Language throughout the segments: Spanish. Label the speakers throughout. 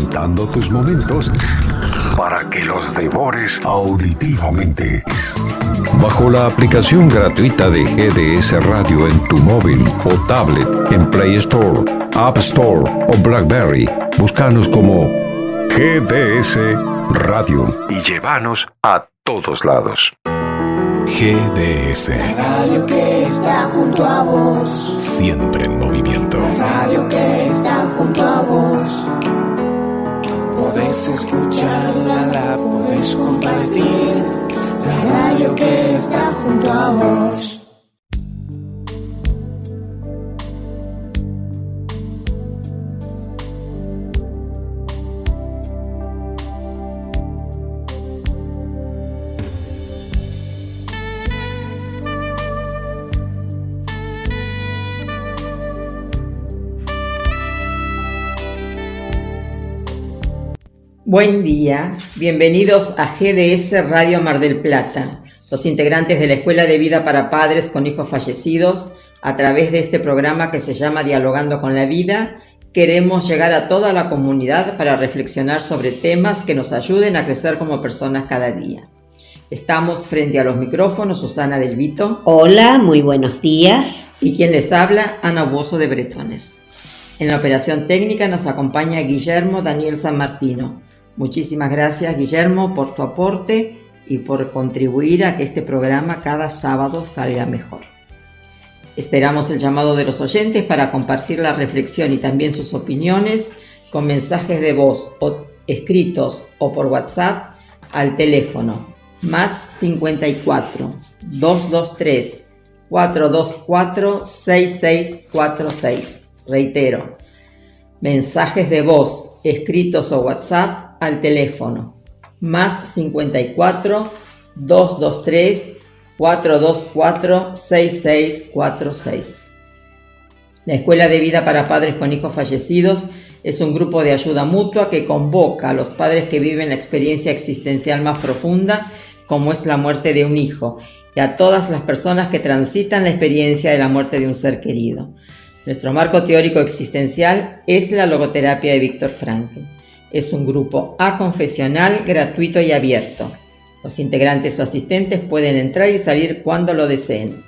Speaker 1: editando tus momentos para que los devores auditivamente. Bajo la aplicación gratuita de GDS Radio en tu móvil o tablet, en Play Store, App Store o BlackBerry, búscanos como GDS Radio y llévanos a todos lados. GDS.
Speaker 2: La radio que está junto a vos.
Speaker 1: Siempre en movimiento.
Speaker 2: La radio que está junto a vos. Podés escucharla, la podés compartir. La radio que está junto a vos.
Speaker 3: Buen día, bienvenidos a GDS Radio Mar del Plata, los integrantes de la Escuela de Vida para Padres con Hijos Fallecidos. A través de este programa que se llama Dialogando con la Vida, queremos llegar a toda la comunidad para reflexionar sobre temas que nos ayuden a crecer como personas cada día. Estamos frente a los micrófonos, Susana Del Vito.
Speaker 4: Hola, muy buenos días.
Speaker 3: Y quien les habla, Ana Bozo de Bretones. En la operación técnica nos acompaña Guillermo Daniel San Martino. Muchísimas gracias, Guillermo, por tu aporte y por contribuir a que este programa cada sábado salga mejor. Esperamos el llamado de los oyentes para compartir la reflexión y también sus opiniones con mensajes de voz o escritos o por WhatsApp al teléfono más 54 223 424 6646. Reitero, mensajes de voz, escritos o WhatsApp al teléfono más 54 223 424 6646. La Escuela de Vida para Padres con Hijos Fallecidos es un grupo de ayuda mutua que convoca a los padres que viven la experiencia existencial más profunda, como es la muerte de un hijo, y a todas las personas que transitan la experiencia de la muerte de un ser querido. Nuestro marco teórico existencial es la logoterapia de Viktor Frankl. Es un grupo aconfesional, gratuito y abierto. Los integrantes o asistentes pueden entrar y salir cuando lo deseen.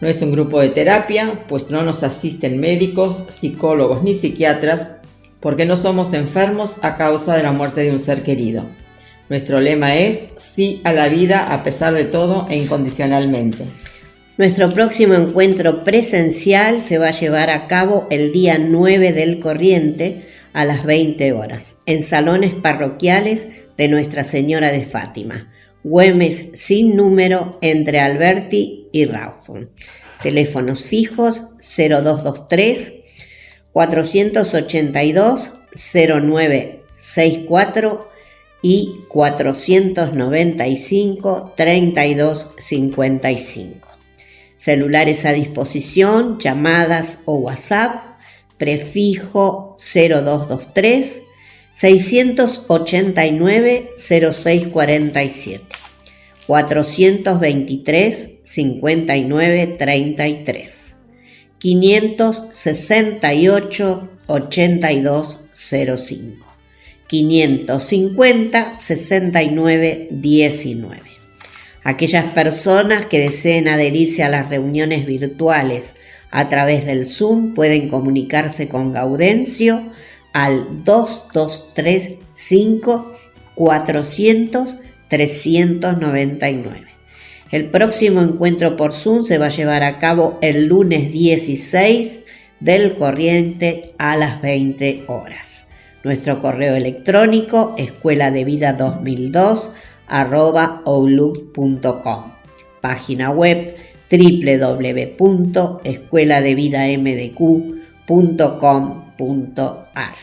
Speaker 3: No es un grupo de terapia, pues no nos asisten médicos, psicólogos ni psiquiatras, porque no somos enfermos a causa de la muerte de un ser querido. Nuestro lema es sí a la vida a pesar de todo e incondicionalmente.
Speaker 4: Nuestro próximo encuentro presencial se va a llevar a cabo el día 9 del corriente a las 20 horas, en salones parroquiales de Nuestra Señora de Fátima, Güemes sin número entre Alberti y Rawson. Teléfonos fijos 0223 482 0964 y 495 3255. Celulares a disposición, llamadas o WhatsApp, prefijo 0223 689 0647 423 59 33 568 8205 550 69 19. Aquellas personas que deseen adherirse a las reuniones virtuales a través del Zoom pueden comunicarse con Gaudencio al 2235 400 399. El próximo encuentro por Zoom se va a llevar a cabo el lunes 16 del corriente a las 20 horas. Nuestro correo electrónico escueladevida2002@outlook.com. Página web www.escueladevidamdq.com.ar.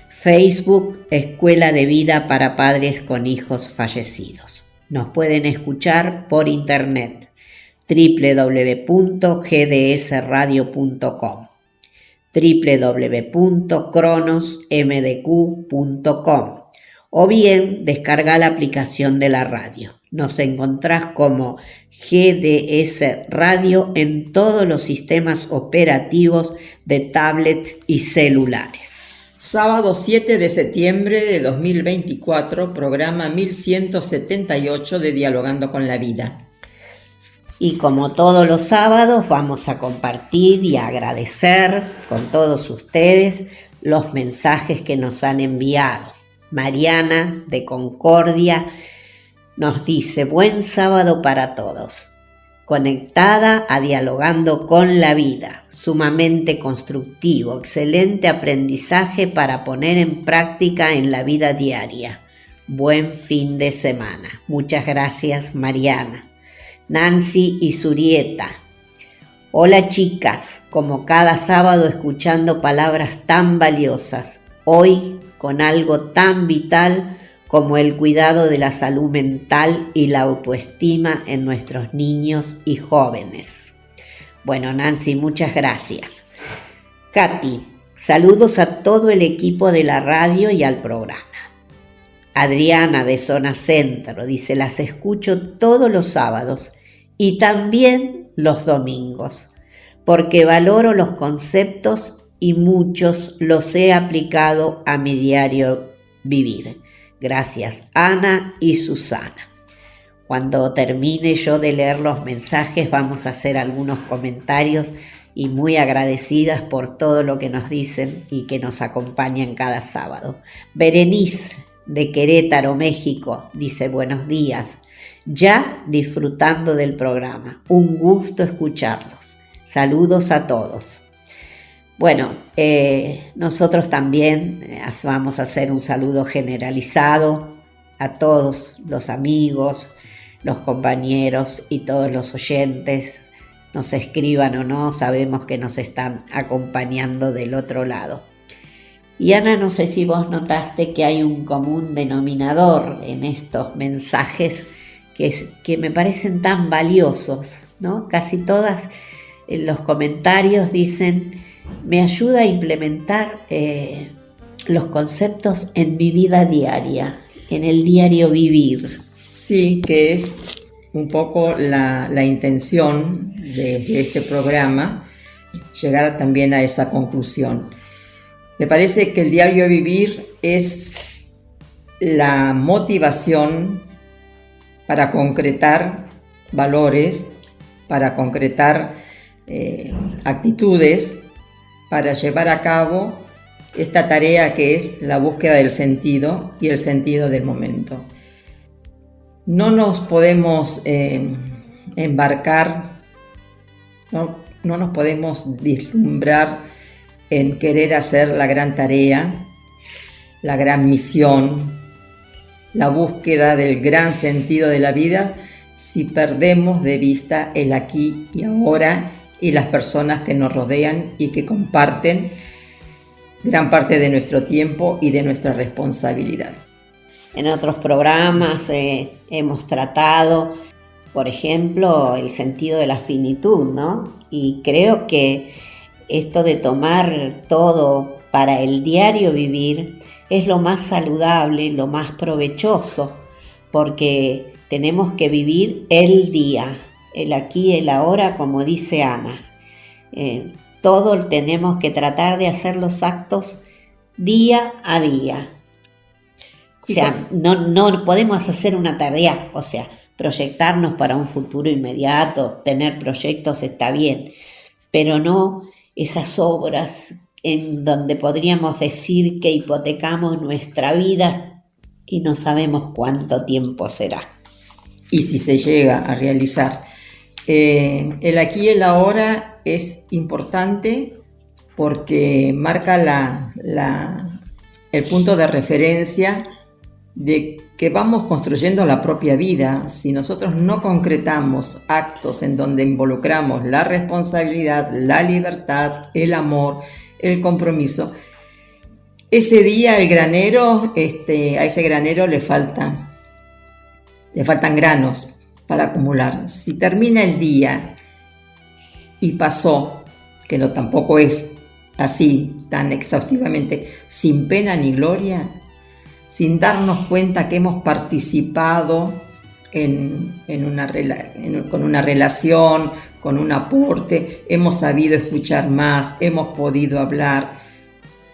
Speaker 4: Facebook Escuela de Vida para Padres con Hijos Fallecidos. Nos pueden escuchar por internet www.gdsradio.com, www.cronosmdq.com o bien descarga la aplicación de la radio. Nos encontrás como GDS Radio en todos los sistemas operativos de tablets y celulares.
Speaker 3: Sábado 7 de septiembre de 2024, programa 1178 de Dialogando con la Vida.
Speaker 4: Y como todos los sábados vamos a compartir y a agradecer con todos ustedes los mensajes que nos han enviado. Mariana de Concordia nos dice: buen sábado para todos. Conectada a Dialogando con la Vida, sumamente constructivo, excelente aprendizaje para poner en práctica en la vida diaria. Buen fin de semana. Muchas gracias, Mariana. Nancy y Surieta: hola chicas, como cada sábado escuchando palabras tan valiosas, hoy con algo tan vital como el cuidado de la salud mental y la autoestima en nuestros niños y jóvenes. Bueno, Nancy, muchas gracias. Katy: saludos a todo el equipo de la radio y al programa. Adriana de Zona Centro dice: las escucho todos los sábados y también los domingos, porque valoro los conceptos y muchos los he aplicado a mi diario vivir. Gracias, Ana y Susana. Cuando termine yo de leer los mensajes vamos a hacer algunos comentarios y muy agradecidas por todo lo que nos dicen y que nos acompañan cada sábado. Berenice de Querétaro, México, dice: buenos días, ya disfrutando del programa, un gusto escucharlos. Saludos a todos. Bueno, nosotros también vamos a hacer un saludo generalizado a todos los amigos, los compañeros y todos los oyentes, nos escriban o no, sabemos que nos están acompañando del otro lado. Y Ana, no sé si vos notaste que hay un común denominador en estos mensajes que me parecen tan valiosos, ¿no? Casi todas en los comentarios dicen: me ayuda a implementar los conceptos en mi vida diaria, en el diario vivir.
Speaker 3: Sí, que es un poco la intención de este programa, llegar también a esa conclusión. Me parece que el diario vivir es la motivación para concretar valores, para concretar actitudes, para llevar a cabo esta tarea que es la búsqueda del sentido y el sentido del momento. No nos podemos embarcar, no nos podemos vislumbrar en querer hacer la gran tarea, la gran misión, la búsqueda del gran sentido de la vida si perdemos de vista el aquí y ahora y las personas que nos rodean y que comparten gran parte de nuestro tiempo y de nuestra responsabilidad.
Speaker 4: En otros programas hemos tratado, por ejemplo, el sentido de la finitud, ¿no? Y creo que esto de tomar todo para el diario vivir es lo más saludable, lo más provechoso, porque tenemos que vivir el día, el aquí, el ahora, como dice Ana. Todo tenemos que tratar de hacer los actos día a día. O sea, no podemos hacer una tarea, o sea, proyectarnos para un futuro inmediato, tener proyectos está bien, pero no esas obras en donde podríamos decir que hipotecamos nuestra vida y no sabemos cuánto tiempo será.
Speaker 3: Y si se llega a realizar. El aquí y el ahora es importante porque marca el punto de referencia de que vamos construyendo la propia vida. Si nosotros no concretamos actos en donde involucramos la responsabilidad, la libertad, el amor, el compromiso, ese día el granero, a ese granero le faltan granos para acumular. Si termina el día y pasó, que no tampoco es así tan exhaustivamente, sin pena ni gloria, sin darnos cuenta que hemos participado con una relación, con un aporte, hemos sabido escuchar más, hemos podido hablar,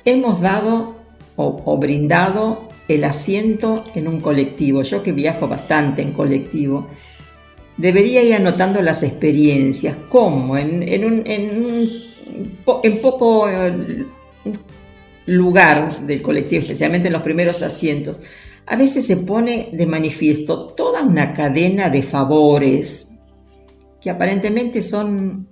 Speaker 3: hemos dado o brindado el asiento en un colectivo. Yo que viajo bastante en colectivo, debería ir anotando las experiencias, cómo en poco lugar del colectivo, especialmente en los primeros asientos, a veces se pone de manifiesto toda una cadena de favores que aparentemente son,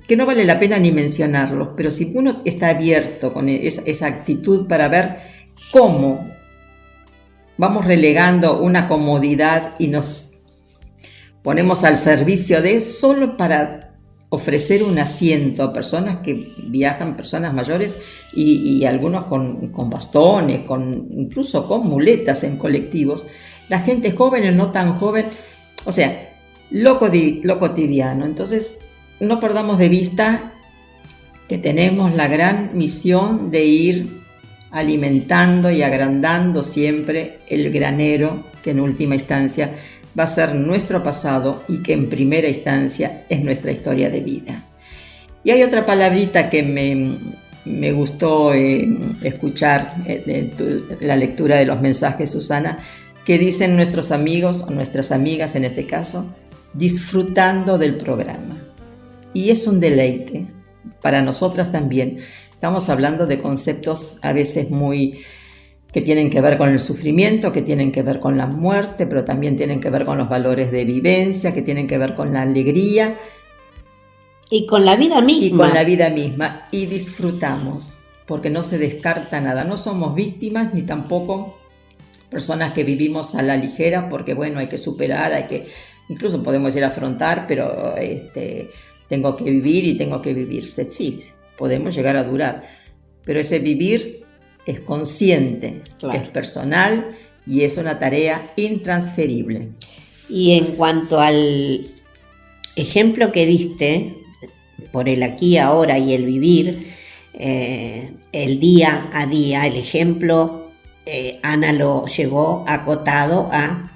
Speaker 3: que no vale la pena ni mencionarlos, pero si uno está abierto con esa actitud para ver cómo vamos relegando una comodidad y nos ponemos al servicio de solo para ofrecer un asiento a personas que viajan, personas mayores y algunos con bastones, incluso con muletas en colectivos, la gente joven o no tan joven, o sea, lo cotidiano. Entonces, no perdamos de vista que tenemos la gran misión de ir alimentando y agrandando siempre el granero que en última instancia va a ser nuestro pasado y que en primera instancia es nuestra historia de vida. Y hay otra palabrita que me gustó escuchar en la lectura de los mensajes, Susana, que dicen nuestros amigos o nuestras amigas en este caso, disfrutando del programa. Y es un deleite para nosotras también. Estamos hablando de conceptos a veces que tienen que ver con el sufrimiento, que tienen que ver con la muerte, pero también tienen que ver con los valores de vivencia, que tienen que ver con la alegría.
Speaker 4: Y con la vida misma.
Speaker 3: Y disfrutamos, porque no se descarta nada. No somos víctimas ni tampoco personas que vivimos a la ligera, porque bueno, hay que superar, incluso podemos ir a afrontar, pero tengo que vivir y tengo que vivirse. Sí, podemos llegar a durar, pero ese vivir es consciente, claro, es personal y es una tarea intransferible.
Speaker 4: Y en cuanto al ejemplo que diste, por el aquí, ahora y el vivir, el día a día, el ejemplo, Ana lo llevó acotado a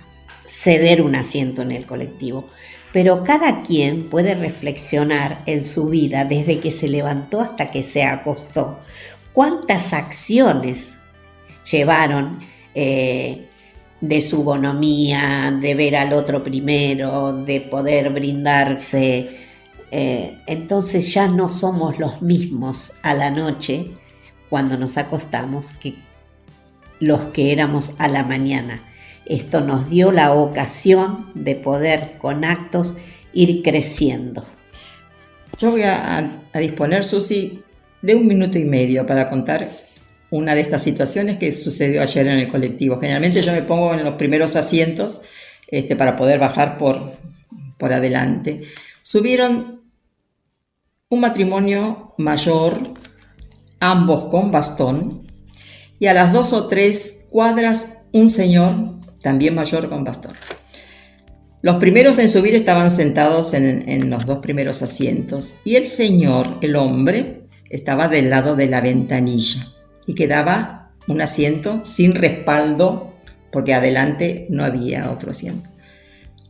Speaker 4: ceder un asiento en el colectivo. Pero cada quien puede reflexionar en su vida desde que se levantó hasta que se acostó. ¿Cuántas acciones llevaron de su bonomía, de ver al otro primero, de poder brindarse? Entonces ya no somos los mismos a la noche cuando nos acostamos que los que éramos a la mañana. Esto nos dio la ocasión de poder con actos ir creciendo.
Speaker 3: Yo voy a disponer, Susi, de 1 minuto y medio para contar una de estas situaciones que sucedió ayer en el colectivo. Generalmente yo me pongo en los primeros asientos para poder bajar por adelante. Subieron un matrimonio mayor, ambos con bastón, y a las 2 o 3 cuadras un señor también mayor con bastón. Los primeros en subir estaban sentados en los 2 primeros asientos y el señor, el hombre, estaba del lado de la ventanilla y quedaba un asiento sin respaldo porque adelante no había otro asiento.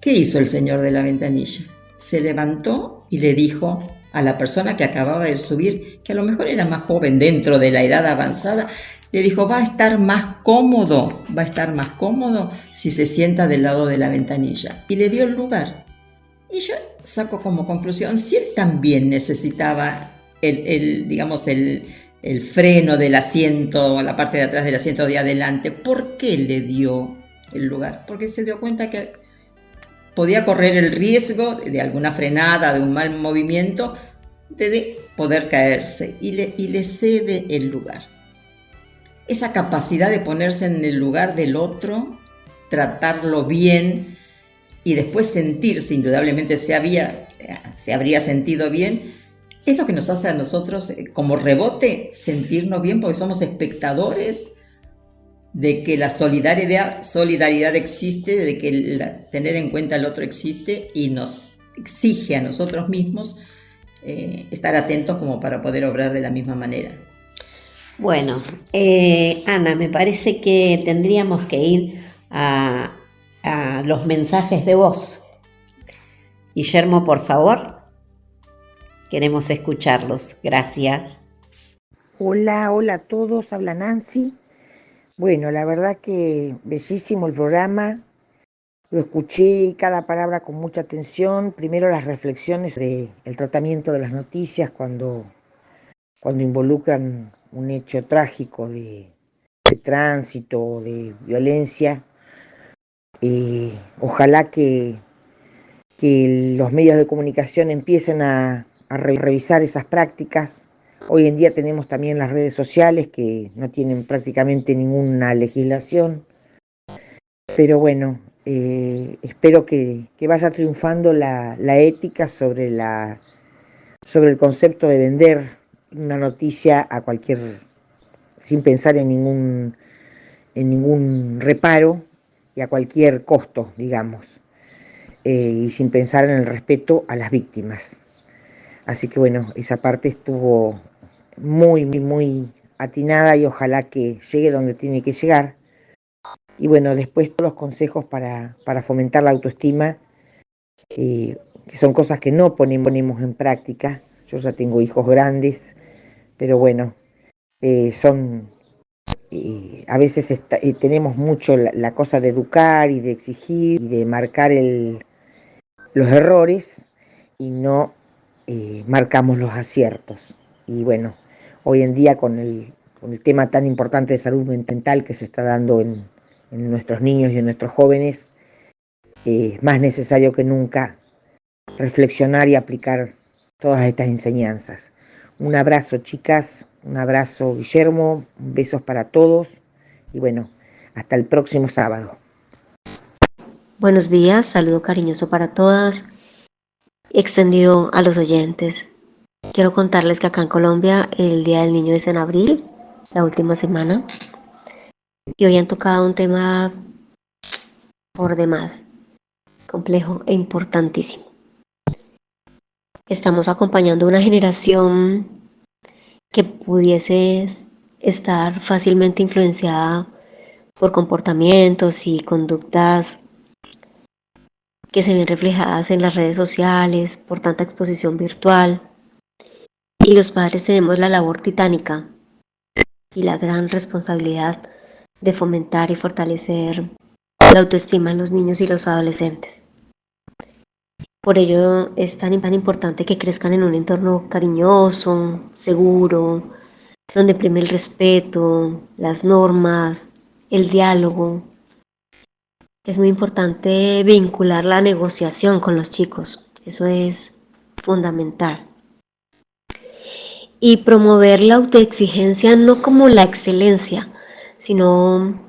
Speaker 3: ¿Qué hizo el señor de la ventanilla? Se levantó y le dijo a la persona que acababa de subir, que a lo mejor era más joven dentro de la edad avanzada, le dijo, va a estar más cómodo si se sienta del lado de la ventanilla. Y le dio el lugar. Y yo saco como conclusión, si él también necesitaba el freno del asiento, la parte de atrás del asiento de adelante, ¿por qué le dio el lugar? Porque se dio cuenta que podía correr el riesgo de alguna frenada, de un mal movimiento, de poder caerse y le cede el lugar. Esa capacidad de ponerse en el lugar del otro, tratarlo bien y después sentirse, indudablemente se habría sentido bien, es lo que nos hace a nosotros como rebote sentirnos bien porque somos espectadores de que la solidaridad existe, de que tener en cuenta al otro existe y nos exige a nosotros mismos estar atentos como para poder obrar de la misma manera.
Speaker 4: Bueno, Ana, me parece que tendríamos que ir a los mensajes de voz. Guillermo, por favor, queremos escucharlos. Gracias.
Speaker 5: Hola, hola a todos, habla Nancy. Bueno, la verdad que bellísimo el programa, lo escuché cada palabra con mucha atención. Primero las reflexiones de el tratamiento de las noticias cuando involucran un hecho trágico de tránsito, de violencia. Ojalá que los medios de comunicación empiecen a revisar esas prácticas. Hoy en día tenemos también las redes sociales que no tienen prácticamente ninguna legislación, pero bueno, espero que vaya triunfando la ética sobre el concepto de vender una noticia a cualquier, sin pensar en ningún reparo y a cualquier costo, digamos, y sin pensar en el respeto a las víctimas. Así que bueno, esa parte estuvo muy atinada y ojalá que llegue donde tiene que llegar. Y bueno, después todos los consejos para fomentar la autoestima, que son cosas que no ponemos en práctica. Yo ya tengo hijos grandes, pero bueno, son a veces tenemos mucho la cosa de educar y de exigir y de marcar los errores y no marcamos los aciertos. Y bueno, hoy en día con el tema tan importante de salud mental que se está dando en nuestros niños y en nuestros jóvenes, es más necesario que nunca reflexionar y aplicar todas estas enseñanzas. Un abrazo, chicas, un abrazo, Guillermo, besos para todos y bueno, hasta el próximo sábado.
Speaker 6: Buenos días, saludo cariñoso para todas, extendido a los oyentes. Quiero contarles que acá en Colombia el Día del Niño es en abril, la última semana, y hoy han tocado un tema por demás complejo e importantísimo. Estamos acompañando una generación que pudiese estar fácilmente influenciada por comportamientos y conductas que se ven reflejadas en las redes sociales por tanta exposición virtual. Y los padres tenemos la labor titánica y la gran responsabilidad de fomentar y fortalecer la autoestima en los niños y los adolescentes. Por ello es tan importante que crezcan en un entorno cariñoso, seguro, donde prime el respeto, las normas, el diálogo. Es muy importante vincular la negociación con los chicos, eso es fundamental. Y promover la autoexigencia no como la excelencia, sino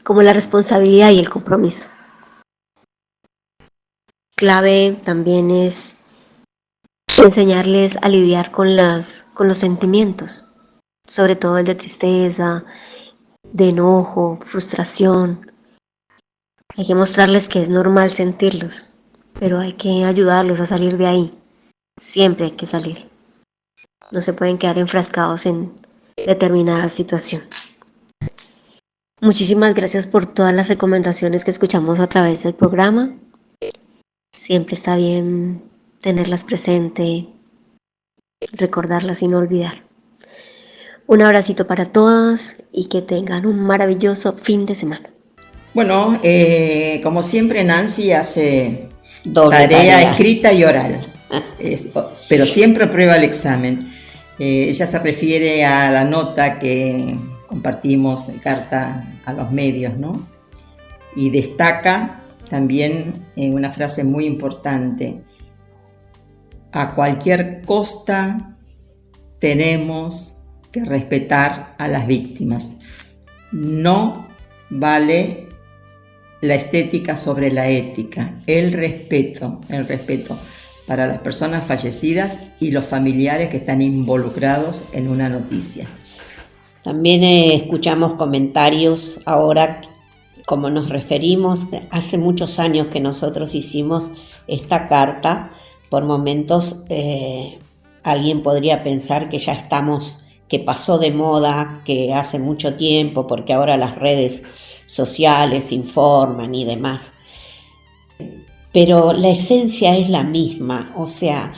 Speaker 6: como la responsabilidad y el compromiso. Clave también es enseñarles a lidiar con los sentimientos, sobre todo el de tristeza, de enojo, frustración. Hay que mostrarles que es normal sentirlos, pero hay que ayudarlos a salir de ahí. Siempre hay que salir. No se pueden quedar enfrascados en determinada situación. Muchísimas gracias por todas las recomendaciones que escuchamos a través del programa. Siempre está bien tenerlas presente, recordarlas y no olvidar. Un abracito para todas y que tengan un maravilloso fin de semana.
Speaker 3: Bueno, como siempre Nancy hace
Speaker 4: Doble
Speaker 3: tarea escrita y oral, pero siempre aprueba el examen. Ella se refiere a la nota que compartimos de carta a los medios, ¿no? Y destaca también una frase muy importante: a cualquier costa tenemos que respetar a las víctimas. No vale la estética sobre la ética, el respeto para las personas fallecidas y los familiares que están involucrados en una noticia.
Speaker 4: También escuchamos comentarios ahora, como nos referimos, hace muchos años que nosotros hicimos esta carta. Por momentos alguien podría pensar que ya que pasó de moda, que hace mucho tiempo, porque ahora las redes sociales informan y demás. Pero la esencia es la misma, o sea,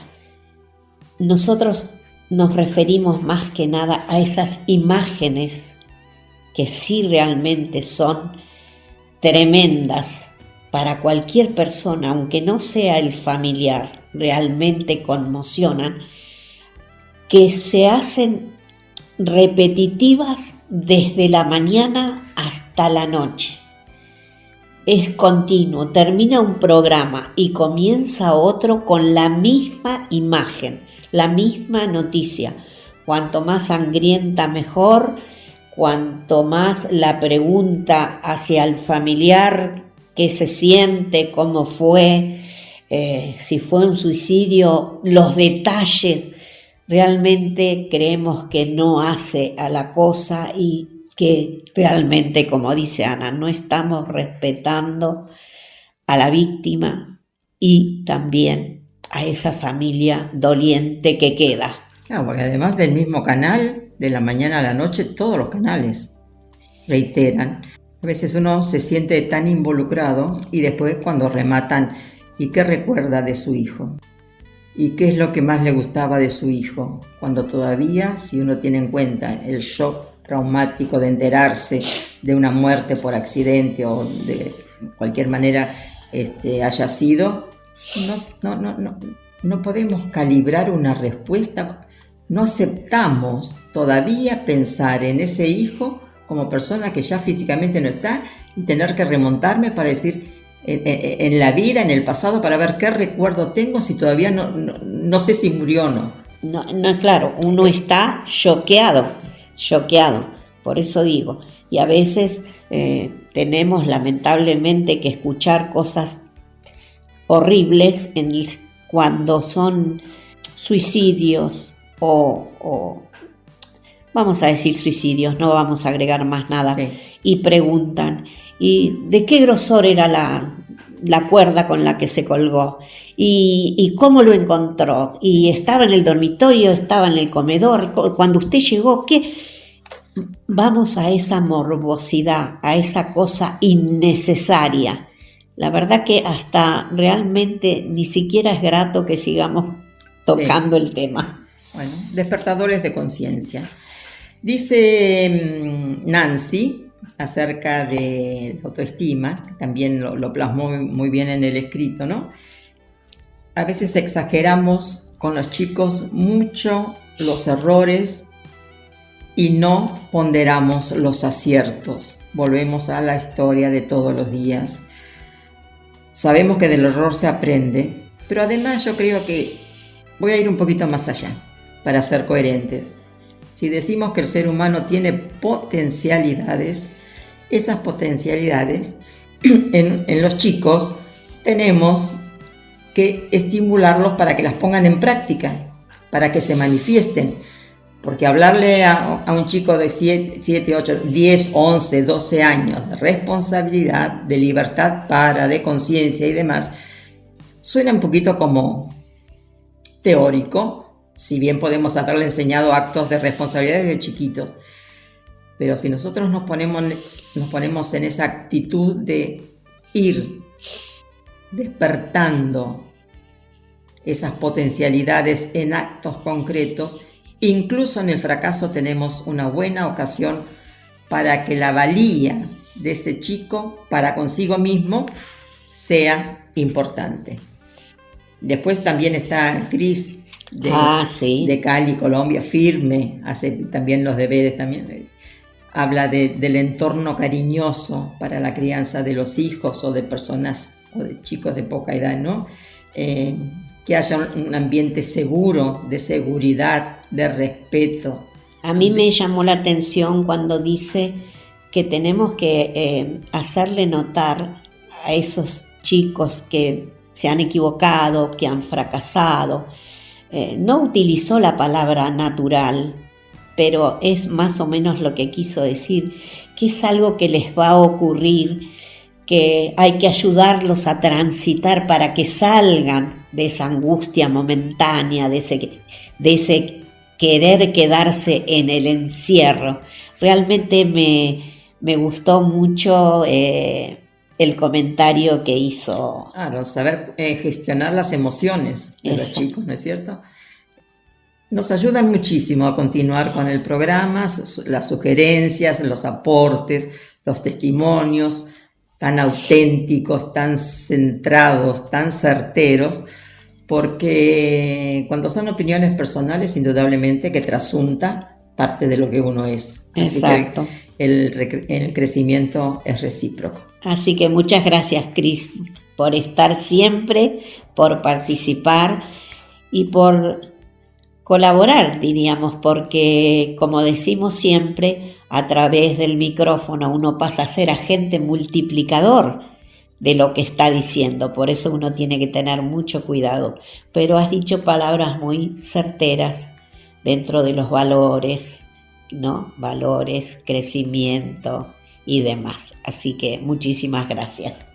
Speaker 4: nosotros nos referimos más que nada a esas imágenes que sí realmente son tremendas para cualquier persona, aunque no sea el familiar, realmente conmocionan, que se hacen repetitivas desde la mañana hasta la noche. Es continuo, termina un programa y comienza otro con la misma imagen, la misma noticia. Cuanto más sangrienta mejor, cuanto más la pregunta hacia el familiar, qué se siente, cómo fue, si fue un suicidio, los detalles. Realmente creemos que no hace a la cosa y que realmente, como dice Ana, no estamos respetando a la víctima y también a esa familia doliente que queda.
Speaker 3: Claro, porque además del mismo canal, de la mañana a la noche, todos los canales reiteran. A veces uno se siente tan involucrado y después cuando rematan, ¿y qué recuerda de su hijo? ¿Y qué es lo que más le gustaba de su hijo? Cuando todavía, si uno tiene en cuenta el shock traumático de enterarse de una muerte por accidente o de cualquier manera haya sido, no podemos calibrar una respuesta. No aceptamos todavía pensar en ese hijo como persona que ya físicamente no está y tener que remontarme para decir en la vida, en el pasado, para ver qué recuerdo tengo si todavía no sé si murió o no.
Speaker 4: No, claro, uno está choqueado, por eso digo, y a veces tenemos lamentablemente que escuchar cosas horribles cuando son suicidios o vamos a decir suicidios, no vamos a agregar más nada, sí. Y preguntan, ¿y de qué grosor era la cuerda con la que se colgó? ¿Y cómo lo encontró? ¿Y estaba en el dormitorio, estaba en el comedor? Cuando usted llegó, ¿qué? Vamos a esa morbosidad, a esa cosa innecesaria. La verdad que hasta realmente ni siquiera es grato que sigamos tocando el tema.
Speaker 3: Bueno, despertadores de conciencia. Dice Nancy acerca de la autoestima, que también lo plasmó muy bien en el escrito, ¿no? A veces exageramos con los chicos mucho los errores y no ponderamos los aciertos. Volvemos a la historia de todos los días. Sabemos que del error se aprende, pero además yo creo que voy a ir un poquito más allá para ser coherentes. Si decimos que el ser humano tiene potencialidades, esas potencialidades en los chicos tenemos que estimularlos para que las pongan en práctica, para que se manifiesten. Porque hablarle a un chico de 7, 8, 10, 11, 12 años de responsabilidad, de libertad de conciencia y demás, suena un poquito como teórico, si bien podemos haberle enseñado actos de responsabilidad desde chiquitos. Pero si nosotros nos ponemos en esa actitud de ir despertando esas potencialidades en actos concretos, incluso en el fracaso tenemos una buena ocasión para que la valía de ese chico para consigo mismo sea importante. Después también está Cris de Cali, Colombia, firme, hace también los deberes, también habla del entorno cariñoso para la crianza de los hijos o de personas o de chicos de poca edad, ¿no? Que haya un ambiente seguro, de seguridad, de respeto.
Speaker 4: A mí me llamó la atención cuando dice que tenemos que hacerle notar a esos chicos que se han equivocado, que han fracasado. No utilizó la palabra natural, pero es más o menos lo que quiso decir, que es algo que les va a ocurrir, que hay que ayudarlos a transitar para que salgan de esa angustia momentánea, de ese querer quedarse en el encierro. Realmente me gustó mucho el comentario que hizo.
Speaker 3: Claro, saber gestionar las emociones de los chicos, ¿no es cierto? Nos ayudan muchísimo a continuar con el programa, las sugerencias, los aportes, los testimonios tan auténticos, tan centrados, tan certeros, porque cuando son opiniones personales, indudablemente que trasunta parte de lo que uno es.
Speaker 4: Exacto.
Speaker 3: Así que el crecimiento es recíproco.
Speaker 4: Así que muchas gracias, Cris, por estar siempre, por participar y por colaborar, diríamos, porque como decimos siempre, a través del micrófono uno pasa a ser agente multiplicador de lo que está diciendo, por eso uno tiene que tener mucho cuidado. Pero has dicho palabras muy certeras dentro de los valores, ¿no? Valores, crecimiento y demás. Así que muchísimas gracias.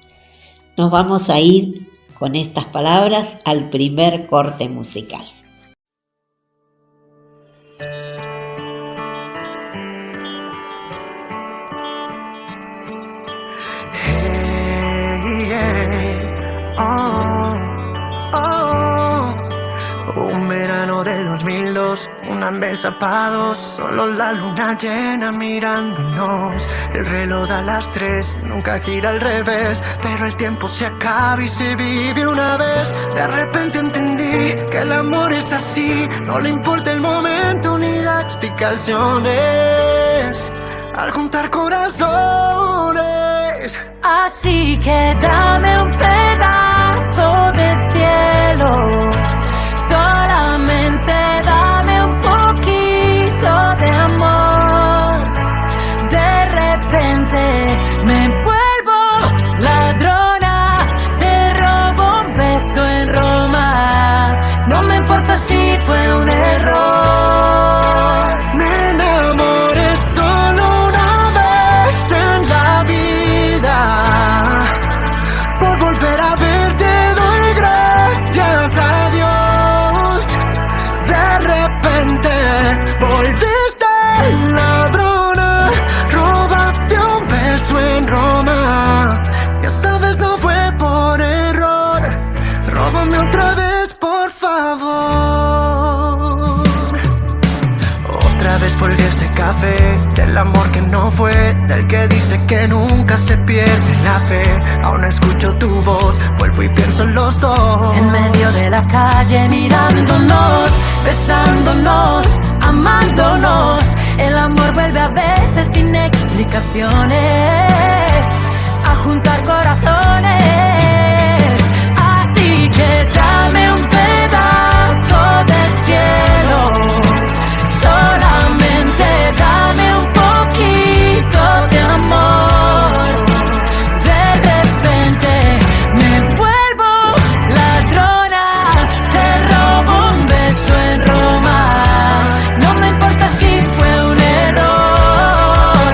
Speaker 4: Nos vamos a ir con estas palabras al primer corte musical.
Speaker 2: Un verano del 2002, una mesa pa' dos, solo la luna llena mirándonos. El reloj da las 3, nunca gira al revés, pero el tiempo se acaba y se vive una vez. De repente entendí que el amor es así, no le importa el momento ni da explicaciones al juntar corazones.
Speaker 7: Así que dame un pedazo de cielo, solamente dame un poquito de amor. De repente me vuelvo ladrona, te robo un beso en Roma. No me importa si fue un error.
Speaker 2: Me enamoré solo una vez en la vida. Por volver a verte doy gracias a Dios. De repente volviste ladrona, robaste un beso en Roma. Y esta vez no fue por error. Róbame otra vez, por favor. Otra vez volví a ese café, del amor que no fue, del que dice que nunca se pierde la fe. Aún escucho tu voz, vuelvo y pienso en los dos.
Speaker 7: En medio de la calle mirándonos, besándonos, amándonos. El amor vuelve a veces sin explicaciones a juntar corazones. Así que dame un pedazo del cielo, solamente dame un poquito de amor. De repente me vuelvo ladrona, te robo un beso en Roma. No me importa si fue un error.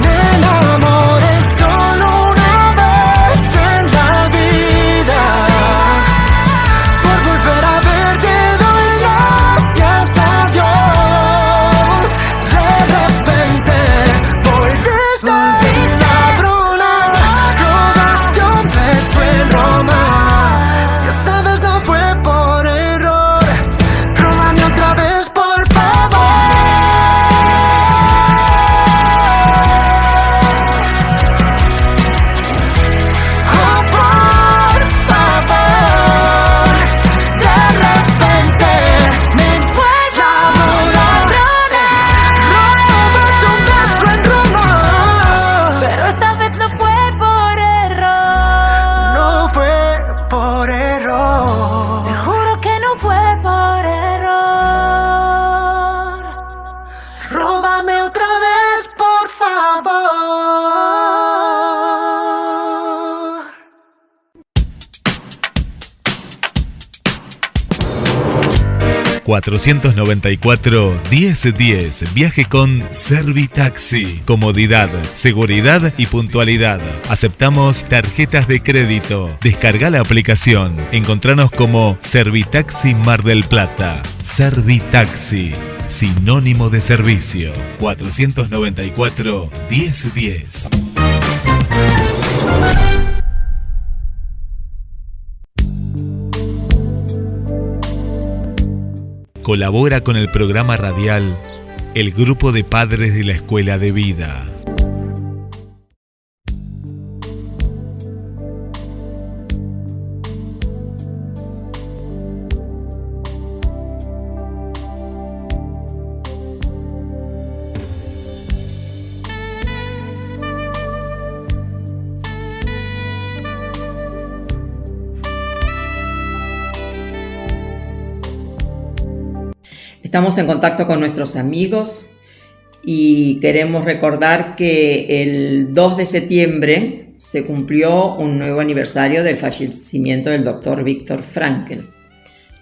Speaker 2: Me enamoré solo una vez en la vida. Por volver a verte doy gracias a Dios. De repente volviste ladrona, robaste un beso en Roma. Y esta vez no fue por error. Róbame otra vez, por favor. Oh, por favor. De repente me vuelvo ladrona, robaste un beso en Roma.
Speaker 7: Pero esta vez no fue por error.
Speaker 2: No fue por error.
Speaker 7: Te juro que no fue por error.
Speaker 2: Róbame otra vez, por favor.
Speaker 8: 494-1010. Viaje con Servitaxi. Comodidad, seguridad y puntualidad. Aceptamos tarjetas de crédito. Descarga la aplicación. Encontranos como Servitaxi Mar del Plata. Servitaxi, sinónimo de servicio. 494-1010. colabora con el programa radial el Grupo de Padres de la Escuela de Vida.
Speaker 3: Estamos en contacto con nuestros amigos y queremos recordar que el 2 de septiembre se cumplió un nuevo aniversario del fallecimiento del doctor Viktor Frankl.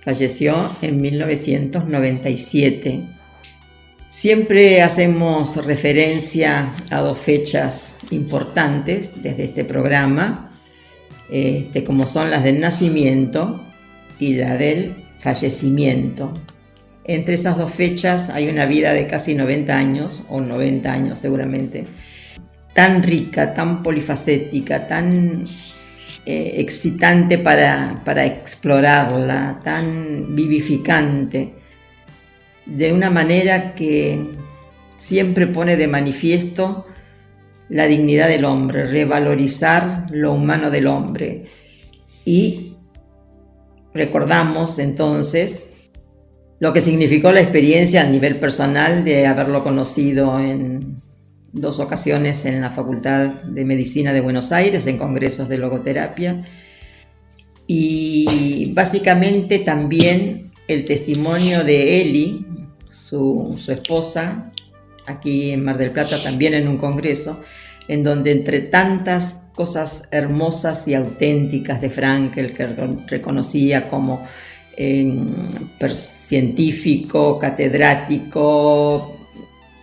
Speaker 3: Falleció en 1997. Siempre hacemos referencia a dos fechas importantes desde este programa, como son las del nacimiento y la del fallecimiento. Entre esas dos fechas hay una vida de casi 90 años, o 90 años seguramente, tan rica, tan polifacética, tan excitante para explorarla, tan vivificante, de una manera que siempre pone de manifiesto la dignidad del hombre, revalorizar lo humano del hombre. Y recordamos entonces lo que significó la experiencia a nivel personal de haberlo conocido en 2 ocasiones en la Facultad de Medicina de Buenos Aires, en congresos de logoterapia, y básicamente también el testimonio de Eli, su esposa, aquí en Mar del Plata también en un congreso, en donde entre tantas cosas hermosas y auténticas de Frankl, que reconocía como científico, catedrático,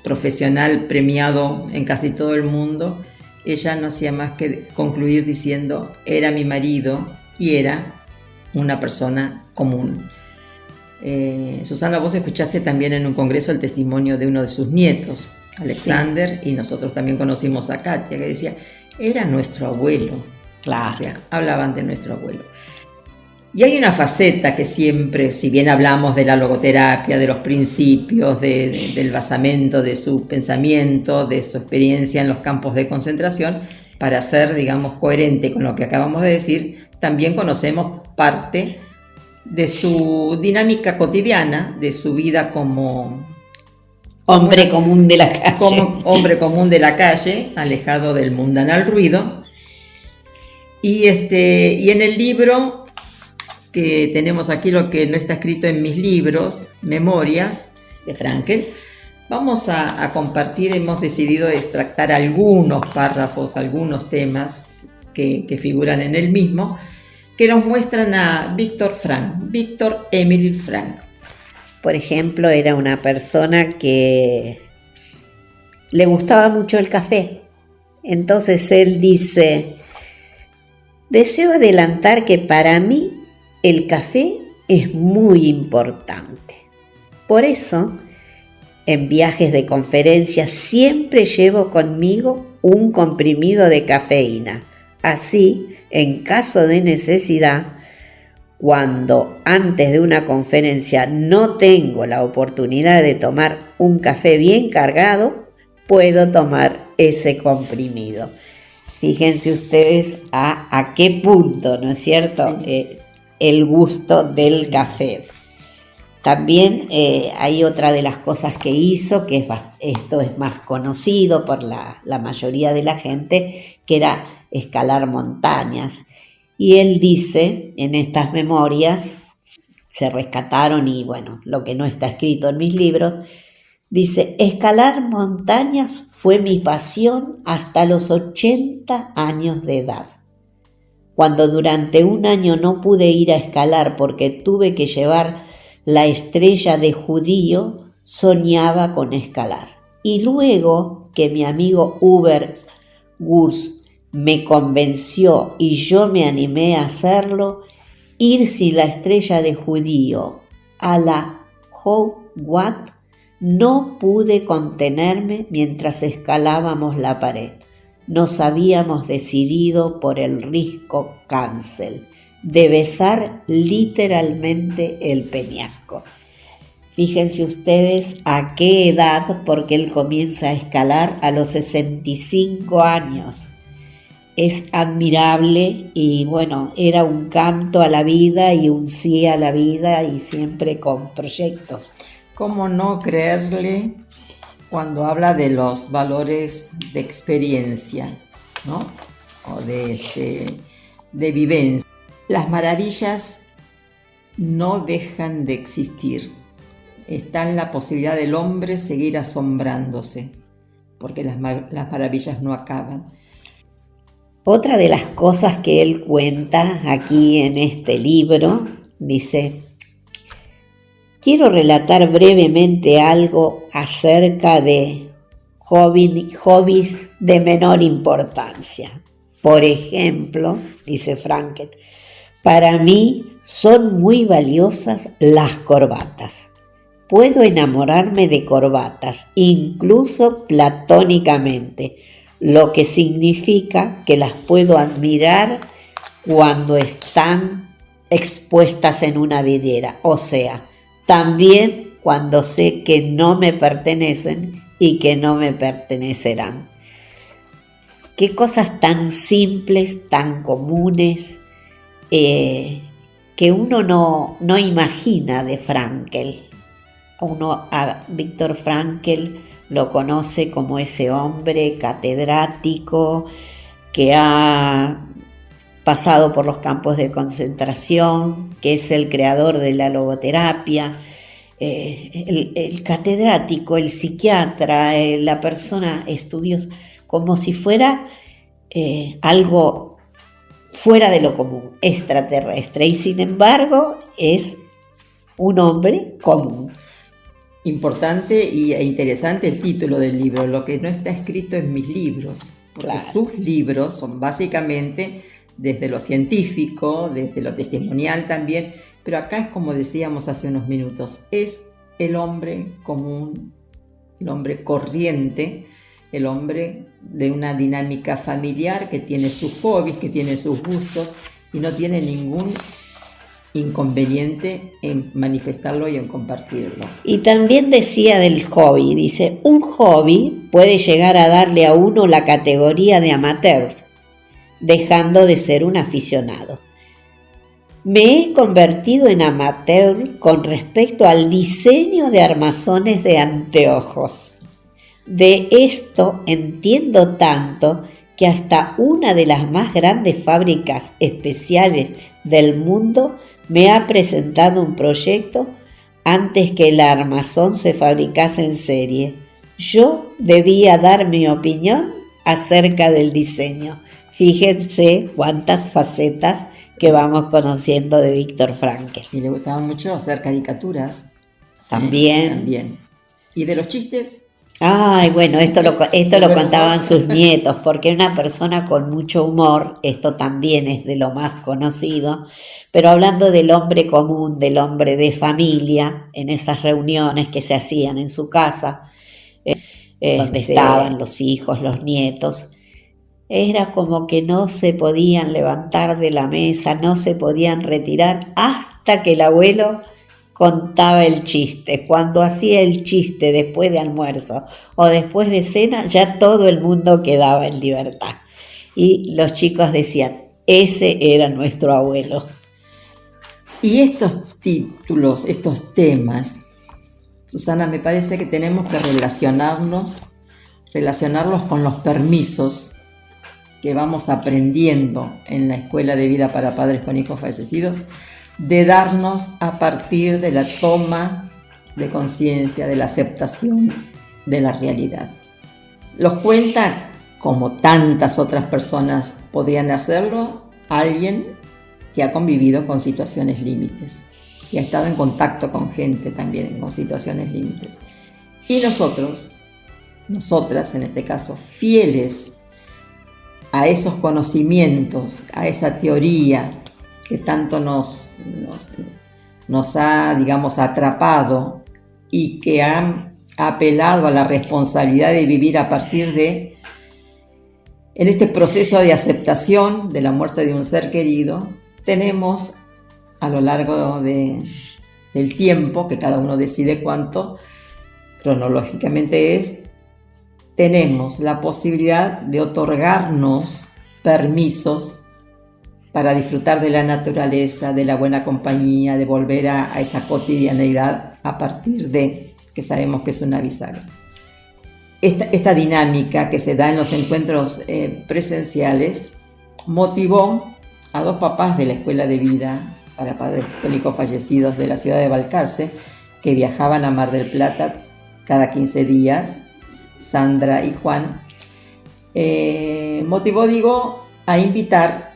Speaker 3: profesional premiado en casi todo el mundo, ella no hacía más que concluir diciendo: era mi marido y era una persona común. Susana, vos escuchaste también en un congreso el testimonio de uno de sus nietos, Alexander, sí. Y nosotros también conocimos a Katia, que decía: era nuestro abuelo. Claro. O sea, hablaban de nuestro abuelo. Y hay una faceta que siempre, si bien hablamos de la logoterapia, de los principios, del basamento de su pensamiento, de su experiencia en los campos de concentración, para ser, digamos, coherente con lo que acabamos de decir, también conocemos parte de su dinámica cotidiana, de su vida como
Speaker 4: hombre común de la calle.
Speaker 3: Como hombre común de la calle, alejado del mundanal ruido. Y en el libro que tenemos aquí, lo que no está escrito en mis libros, Memorias de Frankl, vamos a compartir. Hemos decidido extractar algunos párrafos, algunos temas que figuran en el mismo, que nos muestran a Viktor Emil Frankl.
Speaker 4: Por ejemplo, era una persona que le gustaba mucho el café. Entonces él dice: deseo adelantar que para mí el café es muy importante. Por eso, en viajes de conferencias siempre llevo conmigo un comprimido de cafeína. Así, en caso de necesidad, cuando antes de una conferencia no tengo la oportunidad de tomar un café bien cargado, puedo tomar ese comprimido. Fíjense ustedes a qué punto, ¿no es cierto?, sí, el gusto del café. También hay otra de las cosas que hizo, que esto es más conocido por la mayoría de la gente, que era escalar montañas. Y él dice en estas memorias, se rescataron y bueno, lo que no está escrito en mis libros, dice: escalar montañas fue mi pasión hasta los 80 años de edad. Cuando durante un año no pude ir a escalar porque tuve que llevar la estrella de judío, soñaba con escalar. Y luego que mi amigo Uber Gurs me convenció y yo me animé a hacerlo, ir sin la estrella de judío a la Howat, no pude contenerme mientras escalábamos la pared. Nos habíamos decidido por el risco cancel de besar literalmente el peñasco. Fíjense ustedes a qué edad, porque él comienza a escalar a los 65 años. Es admirable y bueno, era un canto a la vida y un sí a la vida y siempre con proyectos.
Speaker 3: ¿Cómo no creerle cuando habla de los valores de experiencia, ¿no? O de vivencia? Las maravillas no dejan de existir. Está en la posibilidad del hombre seguir asombrándose, porque las maravillas no acaban.
Speaker 4: Otra de las cosas que él cuenta aquí en este libro, dice: quiero relatar brevemente algo acerca de hobbies de menor importancia. Por ejemplo, dice Frankel, para mí son muy valiosas las corbatas. Puedo enamorarme de corbatas, incluso platónicamente, lo que significa que las puedo admirar cuando están expuestas en una vidriera, o sea, también cuando sé que no me pertenecen y que no me pertenecerán. Qué cosas tan simples, tan comunes, que uno no imagina de Frankel. Uno a Viktor Frankl lo conoce como ese hombre catedrático que ha pasado por los campos de concentración, que es el creador de la logoterapia, el catedrático, el psiquiatra, la persona estudiosa, como si fuera algo fuera de lo común, extraterrestre, y sin embargo es un hombre común.
Speaker 3: Importante e interesante el título del libro, lo que no está escrito en mis libros, porque
Speaker 4: Claro.
Speaker 3: sus libros son básicamente desde lo científico, desde lo testimonial también, pero acá es como decíamos hace unos minutos, es el hombre común, el hombre corriente, el hombre de una dinámica familiar que tiene sus hobbies, que tiene sus gustos y no tiene ningún inconveniente en manifestarlo y en compartirlo.
Speaker 4: Y también decía del hobby, dice, un hobby puede llegar a darle a uno la categoría de amateur, dejando de ser un aficionado. Me he convertido en amateur con respecto al diseño de armazones de anteojos. De esto entiendo tanto que hasta una de las más grandes fábricas especiales del mundo me ha presentado un proyecto antes que el armazón se fabricase en serie. Yo debía dar mi opinión acerca del diseño. Fíjense cuántas facetas que vamos conociendo de Viktor Frankl.
Speaker 3: Y le gustaba mucho hacer caricaturas.
Speaker 4: También.
Speaker 3: ¿Y de los chistes?
Speaker 4: Ay, bueno, esto lo contaban sus nietos, porque una persona con mucho humor, esto también es de lo más conocido, pero hablando del hombre común, del hombre de familia, en esas reuniones que se hacían en su casa, donde estaban los hijos, los nietos, era como que no se podían levantar de la mesa, no se podían retirar hasta que el abuelo contaba el chiste. Cuando hacía el chiste después de almuerzo o después de cena, ya todo el mundo quedaba en libertad. Y los chicos decían, ese era nuestro abuelo.
Speaker 3: Y estos títulos, estos temas, Susana, me parece que tenemos que relacionarlos con los permisos que vamos aprendiendo en la Escuela de Vida para Padres con Hijos Fallecidos, de darnos a partir de la toma de conciencia, de la aceptación de la realidad. Los cuenta, como tantas otras personas podrían hacerlo, alguien que ha convivido con situaciones límites y ha estado en contacto con gente también con situaciones límites. Y nosotras en este caso, fieles a esos conocimientos, a esa teoría que tanto nos ha, digamos, atrapado y que ha apelado a la responsabilidad de vivir a partir de, en este proceso de aceptación de la muerte de un ser querido, tenemos a lo largo de del tiempo, que cada uno decide cuánto cronológicamente es, tenemos la posibilidad de otorgarnos permisos para disfrutar de la naturaleza, de la buena compañía, de volver a esa cotidianeidad a partir de que sabemos que es una bisagra. Esta dinámica que se da en los encuentros presenciales motivó a 2 papás de la Escuela de Vida para Padres con Hijos Fallecidos de la ciudad de Balcarce, que viajaban a Mar del Plata cada 15 días, Sandra y Juan, motivó, a invitar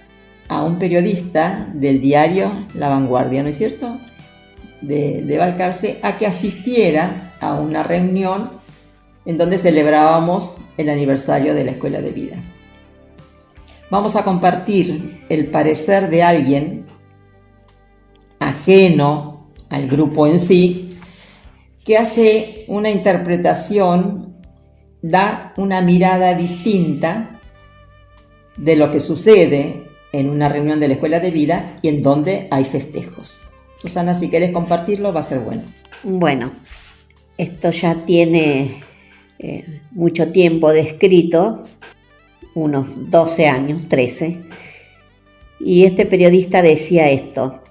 Speaker 3: a un periodista del diario La Vanguardia, ¿no es cierto?, de Balcarce, a que asistiera a una reunión en donde celebrábamos el aniversario de la Escuela de Vida. Vamos a compartir el parecer de alguien ajeno al grupo en sí, que hace una interpretación, da una mirada distinta de lo que sucede en una reunión de la Escuela de Vida y en donde hay festejos. Susana, si querés compartirlo, va a ser bueno.
Speaker 4: Bueno, esto ya tiene mucho tiempo descrito, unos 12 años, 13, y este periodista decía esto: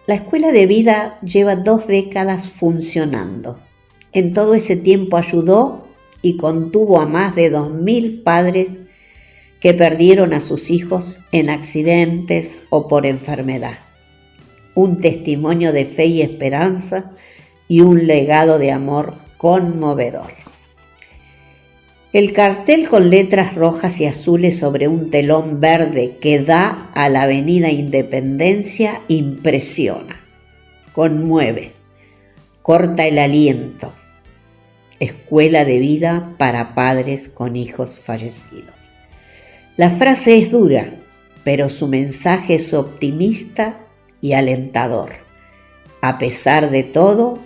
Speaker 4: la Escuela de Vida lleva 2 décadas funcionando. En todo ese tiempo ayudó y contuvo a más de 2.000 padres que perdieron a sus hijos en accidentes o por enfermedad. Un testimonio de fe y esperanza y un legado de amor conmovedor. El cartel con letras rojas y azules sobre un telón verde que da a la Avenida Independencia impresiona, conmueve, corta el aliento. Escuela de Vida para Padres con Hijos Fallecidos. La frase es dura, pero su mensaje es optimista y alentador. A pesar de todo,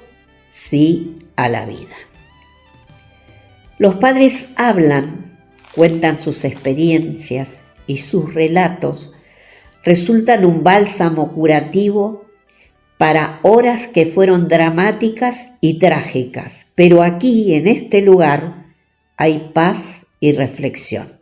Speaker 4: sí a la vida. Los padres hablan, cuentan sus experiencias y sus relatos resultan un bálsamo curativo para horas que fueron dramáticas y trágicas. Pero aquí, en este lugar, hay paz y reflexión.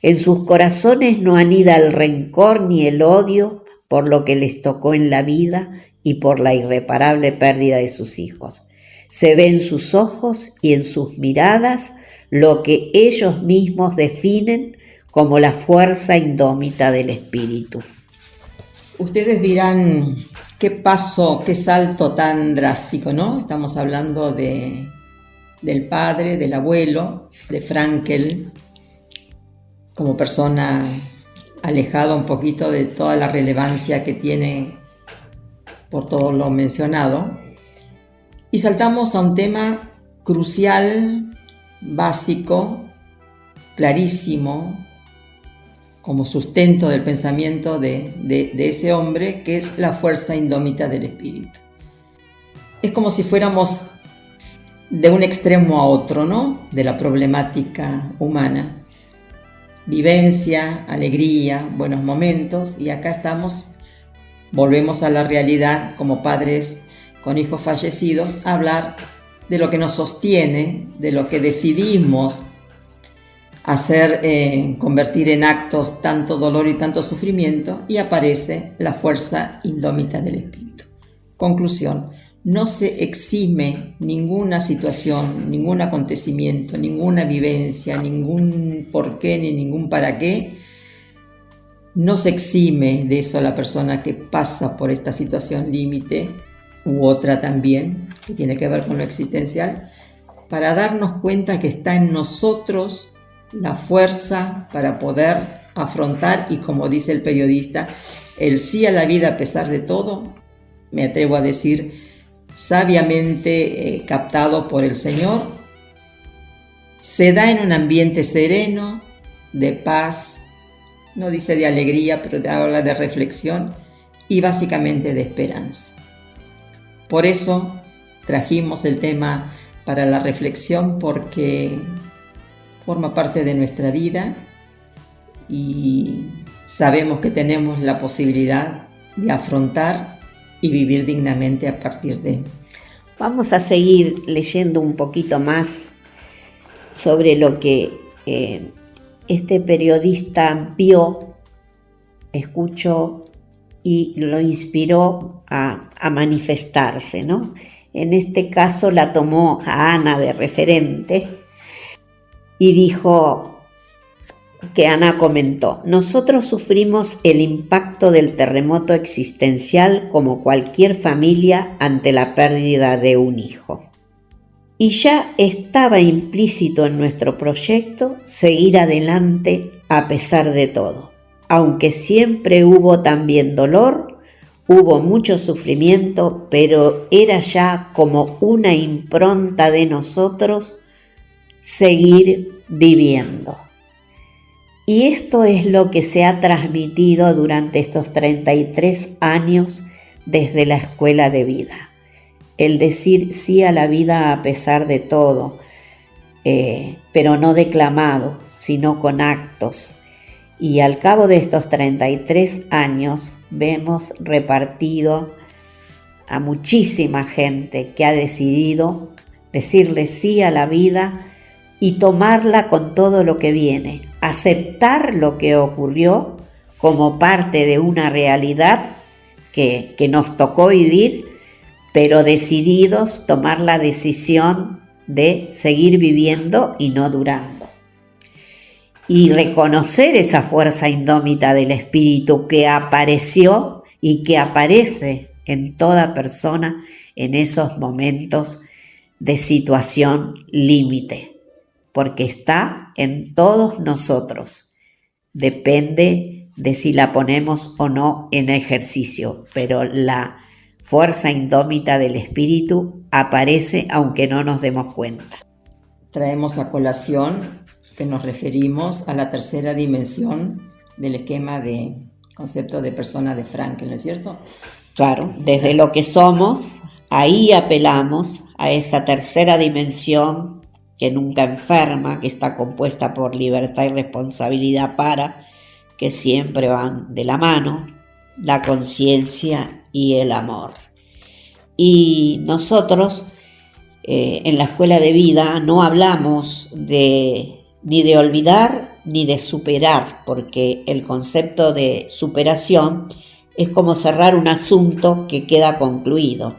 Speaker 4: En sus corazones no anida el rencor ni el odio por lo que les tocó en la vida y por la irreparable pérdida de sus hijos. Se ve en sus ojos y en sus miradas lo que ellos mismos definen como la fuerza indómita del espíritu.
Speaker 3: Ustedes dirán, qué paso, qué salto tan drástico, ¿no? Estamos hablando del padre, del abuelo, de Frankel, como persona alejada un poquito de toda la relevancia que tiene por todo lo mencionado. Y saltamos a un tema crucial, básico, clarísimo, como sustento del pensamiento de ese hombre, que es la fuerza indómita del espíritu. Es como si fuéramos de un extremo a otro, ¿no?, de la problemática humana. Vivencia, alegría, buenos momentos, y acá estamos, volvemos a la realidad como padres con hijos fallecidos, a hablar de lo que nos sostiene, de lo que decidimos hacer, convertir en actos tanto dolor y tanto sufrimiento, y aparece la fuerza indómita del espíritu. Conclusión: no se exime ninguna situación, ningún acontecimiento, ninguna vivencia, ningún por qué ni ningún para qué. No se exime de eso la persona que pasa por esta situación límite, u otra también, que tiene que ver con lo existencial, para darnos cuenta que está en nosotros la fuerza para poder afrontar, y como dice el periodista, el sí a la vida a pesar de todo, me atrevo a decir, sabiamente captado por el Señor, se da en un ambiente sereno, de paz, no dice de alegría, pero habla de reflexión y básicamente de esperanza. Por eso trajimos el tema para la reflexión, porque forma parte de nuestra vida y sabemos que tenemos la posibilidad de afrontar y vivir dignamente a partir de.
Speaker 4: Vamos a seguir leyendo un poquito más sobre lo que este periodista vio, escuchó y lo inspiró a manifestarse, ¿no? En este caso la tomó a Ana de referente y dijo que Ana comentó: nosotros sufrimos el impacto del terremoto existencial como cualquier familia ante la pérdida de un hijo. Y ya estaba implícito en nuestro proyecto seguir adelante a pesar de todo. Aunque siempre hubo también dolor, hubo mucho sufrimiento, pero era ya como una impronta de nosotros seguir viviendo. Y esto es lo que se ha transmitido durante estos 33 años desde la escuela de vida. El decir sí a la vida a pesar de todo, pero no declamado, sino con actos. Y al cabo de estos 33 años vemos repartido a muchísima gente que ha decidido decirle sí a la vida y tomarla con todo lo que viene, aceptar lo que ocurrió como parte de una realidad que nos tocó vivir, pero decididos tomar la decisión de seguir viviendo y no durando. Y reconocer esa fuerza indómita del espíritu que apareció y que aparece en toda persona en esos momentos de situación límite, porque está en todos nosotros. Depende de si la ponemos o no en ejercicio, pero la fuerza indómita del espíritu aparece aunque no nos demos cuenta.
Speaker 3: Traemos a colación que nos referimos a la tercera dimensión del esquema de concepto de persona de Frankl, ¿no es cierto?
Speaker 4: Claro, desde lo que somos, ahí apelamos a esa tercera dimensión que nunca enferma, que está compuesta por libertad y responsabilidad que siempre van de la mano, la conciencia y el amor. Y nosotros en la escuela de vida no hablamos ni de olvidar ni de superar, porque el concepto de superación es como cerrar un asunto que queda concluido.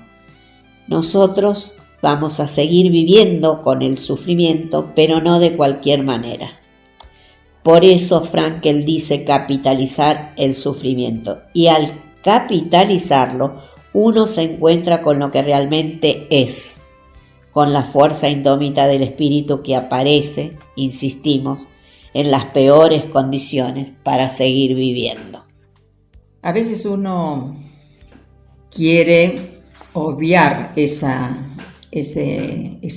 Speaker 4: Nosotros vamos a seguir viviendo con el sufrimiento, pero no de cualquier manera. Por eso Frankl dice capitalizar el sufrimiento, y al capitalizarlo uno se encuentra con lo que realmente es, con la fuerza indómita del espíritu que aparece, insistimos, en las peores condiciones para seguir viviendo.
Speaker 3: A veces uno quiere obviar ese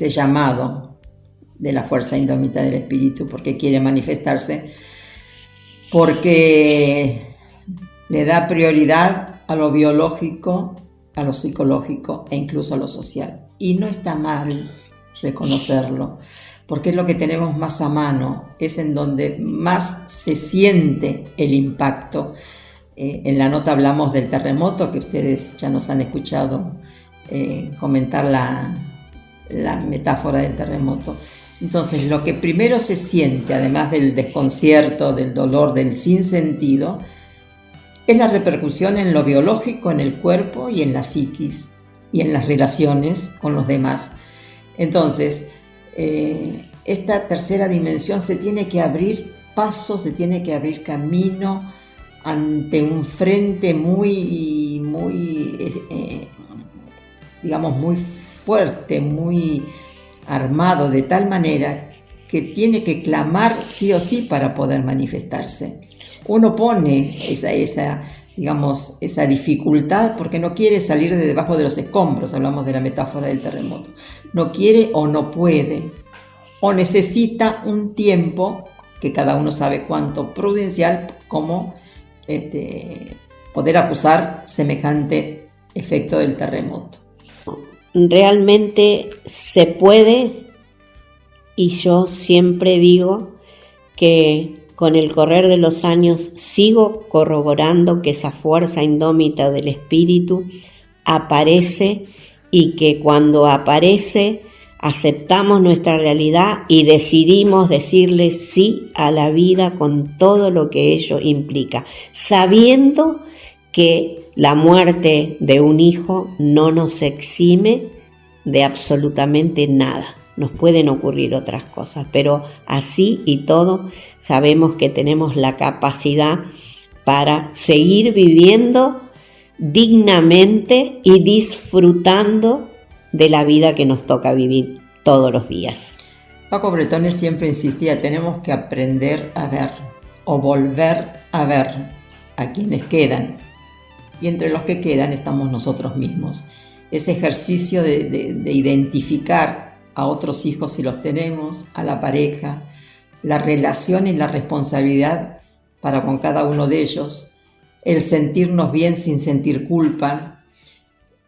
Speaker 3: llamado de la fuerza indómita del espíritu porque quiere manifestarse, porque le da prioridad a lo biológico, a lo psicológico e incluso a lo social. Y no está mal reconocerlo, porque es lo que tenemos más a mano, es en donde más se siente el impacto. En la nota hablamos del terremoto, que ustedes ya nos han escuchado comentar la metáfora del terremoto. Entonces, lo que primero se siente, además del desconcierto, del dolor, del sinsentido, es la repercusión en lo biológico, en el cuerpo y en la psiquis y en las relaciones con los demás. Entonces, esta tercera dimensión se tiene que abrir paso, se tiene que abrir camino ante un frente muy fuerte, muy armado, de tal manera que tiene que clamar sí o sí para poder manifestarse. Uno pone esa dificultad porque no quiere salir de debajo de los escombros, hablamos de la metáfora del terremoto. No quiere o no puede, o necesita un tiempo, que cada uno sabe cuánto, prudencial, como poder acusar semejante efecto del terremoto.
Speaker 4: Realmente se puede, y yo siempre digo que con el correr de los años sigo corroborando que esa fuerza indómita del espíritu aparece y que cuando aparece aceptamos nuestra realidad y decidimos decirle sí a la vida con todo lo que ello implica, sabiendo que la muerte de un hijo no nos exime de absolutamente nada. Nos pueden ocurrir otras cosas, pero así y todo sabemos que tenemos la capacidad para seguir viviendo dignamente y disfrutando de la vida que nos toca vivir todos los días.
Speaker 3: Paco Bretones siempre insistía, tenemos que aprender a ver o volver a ver a quienes quedan. Y entre los que quedan estamos nosotros mismos. Ese ejercicio de identificar a otros hijos si los tenemos, a la pareja, la relación y la responsabilidad para con cada uno de ellos, el sentirnos bien sin sentir culpa,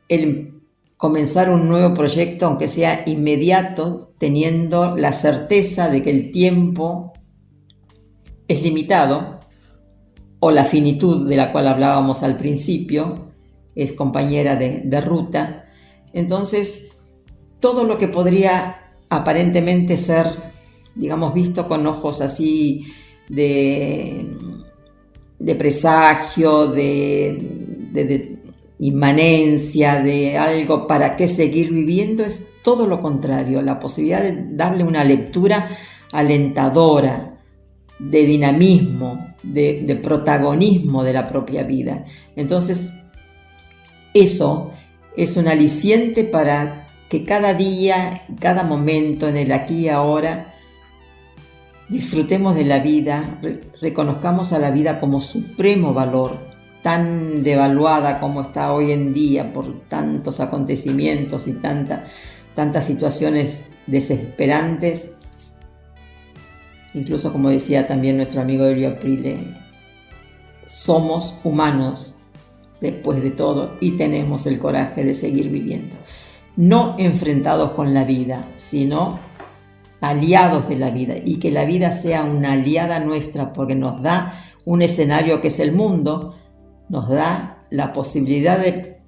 Speaker 3: el comenzar un nuevo proyecto, aunque sea inmediato, teniendo la certeza de que el tiempo es limitado, o la finitud de la cual hablábamos al principio, es compañera de ruta. Entonces, todo lo que podría aparentemente ser, digamos, visto con ojos así de presagio, de inmanencia, de algo para qué seguir viviendo, es todo lo contrario, la posibilidad de darle una lectura alentadora, de dinamismo, de protagonismo de la propia vida. Entonces, eso es un aliciente para que cada día, cada momento, en el aquí y ahora, disfrutemos de la vida, reconozcamos a la vida como supremo valor, tan devaluada como está hoy en día por tantos acontecimientos y tantas situaciones desesperantes. Incluso, como decía también nuestro amigo Elio Aprile, somos humanos después de todo y tenemos el coraje de seguir viviendo. No enfrentados con la vida, sino aliados de la vida, y que la vida sea una aliada nuestra porque nos da un escenario que es el mundo, nos da la posibilidad de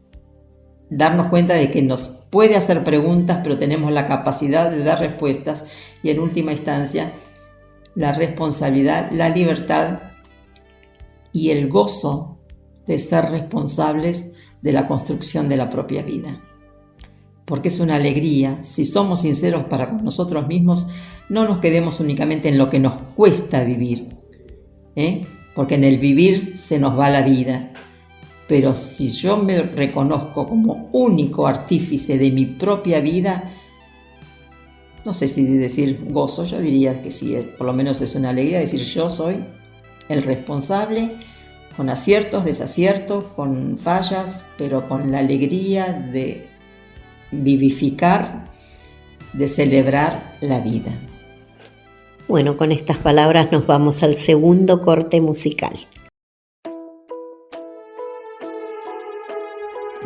Speaker 3: darnos cuenta de que nos puede hacer preguntas, pero tenemos la capacidad de dar respuestas y, en última instancia, la responsabilidad, la libertad y el gozo de ser responsables de la construcción de la propia vida. Porque es una alegría, si somos sinceros para con nosotros mismos, no nos quedemos únicamente en lo que nos cuesta vivir, porque en el vivir se nos va la vida. Pero si yo me reconozco como único artífice de mi propia vida, no sé si decir gozo, yo diría que sí, por lo menos es una alegría decir yo soy el responsable, con aciertos, desaciertos, con fallas, pero con la alegría de vivificar, de celebrar la vida.
Speaker 4: Bueno, con estas palabras nos vamos al segundo corte musical.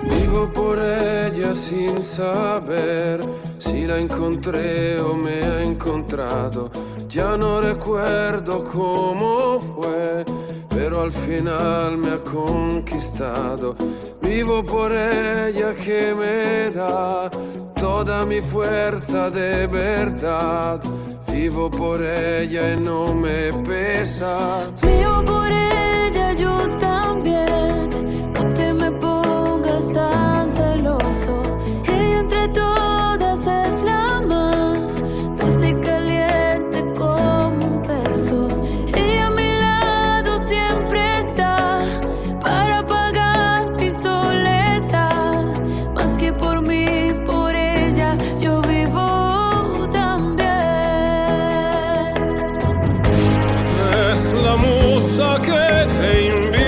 Speaker 9: Vivo por ella sin saber si la encontré o me ha encontrado. Ya no recuerdo cómo fue, pero al final me ha conquistado. Vivo por ella que me da toda mi fuerza de verdad. Vivo por ella y no me pesa.
Speaker 7: Vivo por ella, yo también. No te me pongas tan celoso. Ella entre todas es la más dulce y caliente como un beso. Ella a mi lado siempre está para apagar mi soledad. Más que por mí, por ella yo vivo también.
Speaker 9: Es la musa que te invita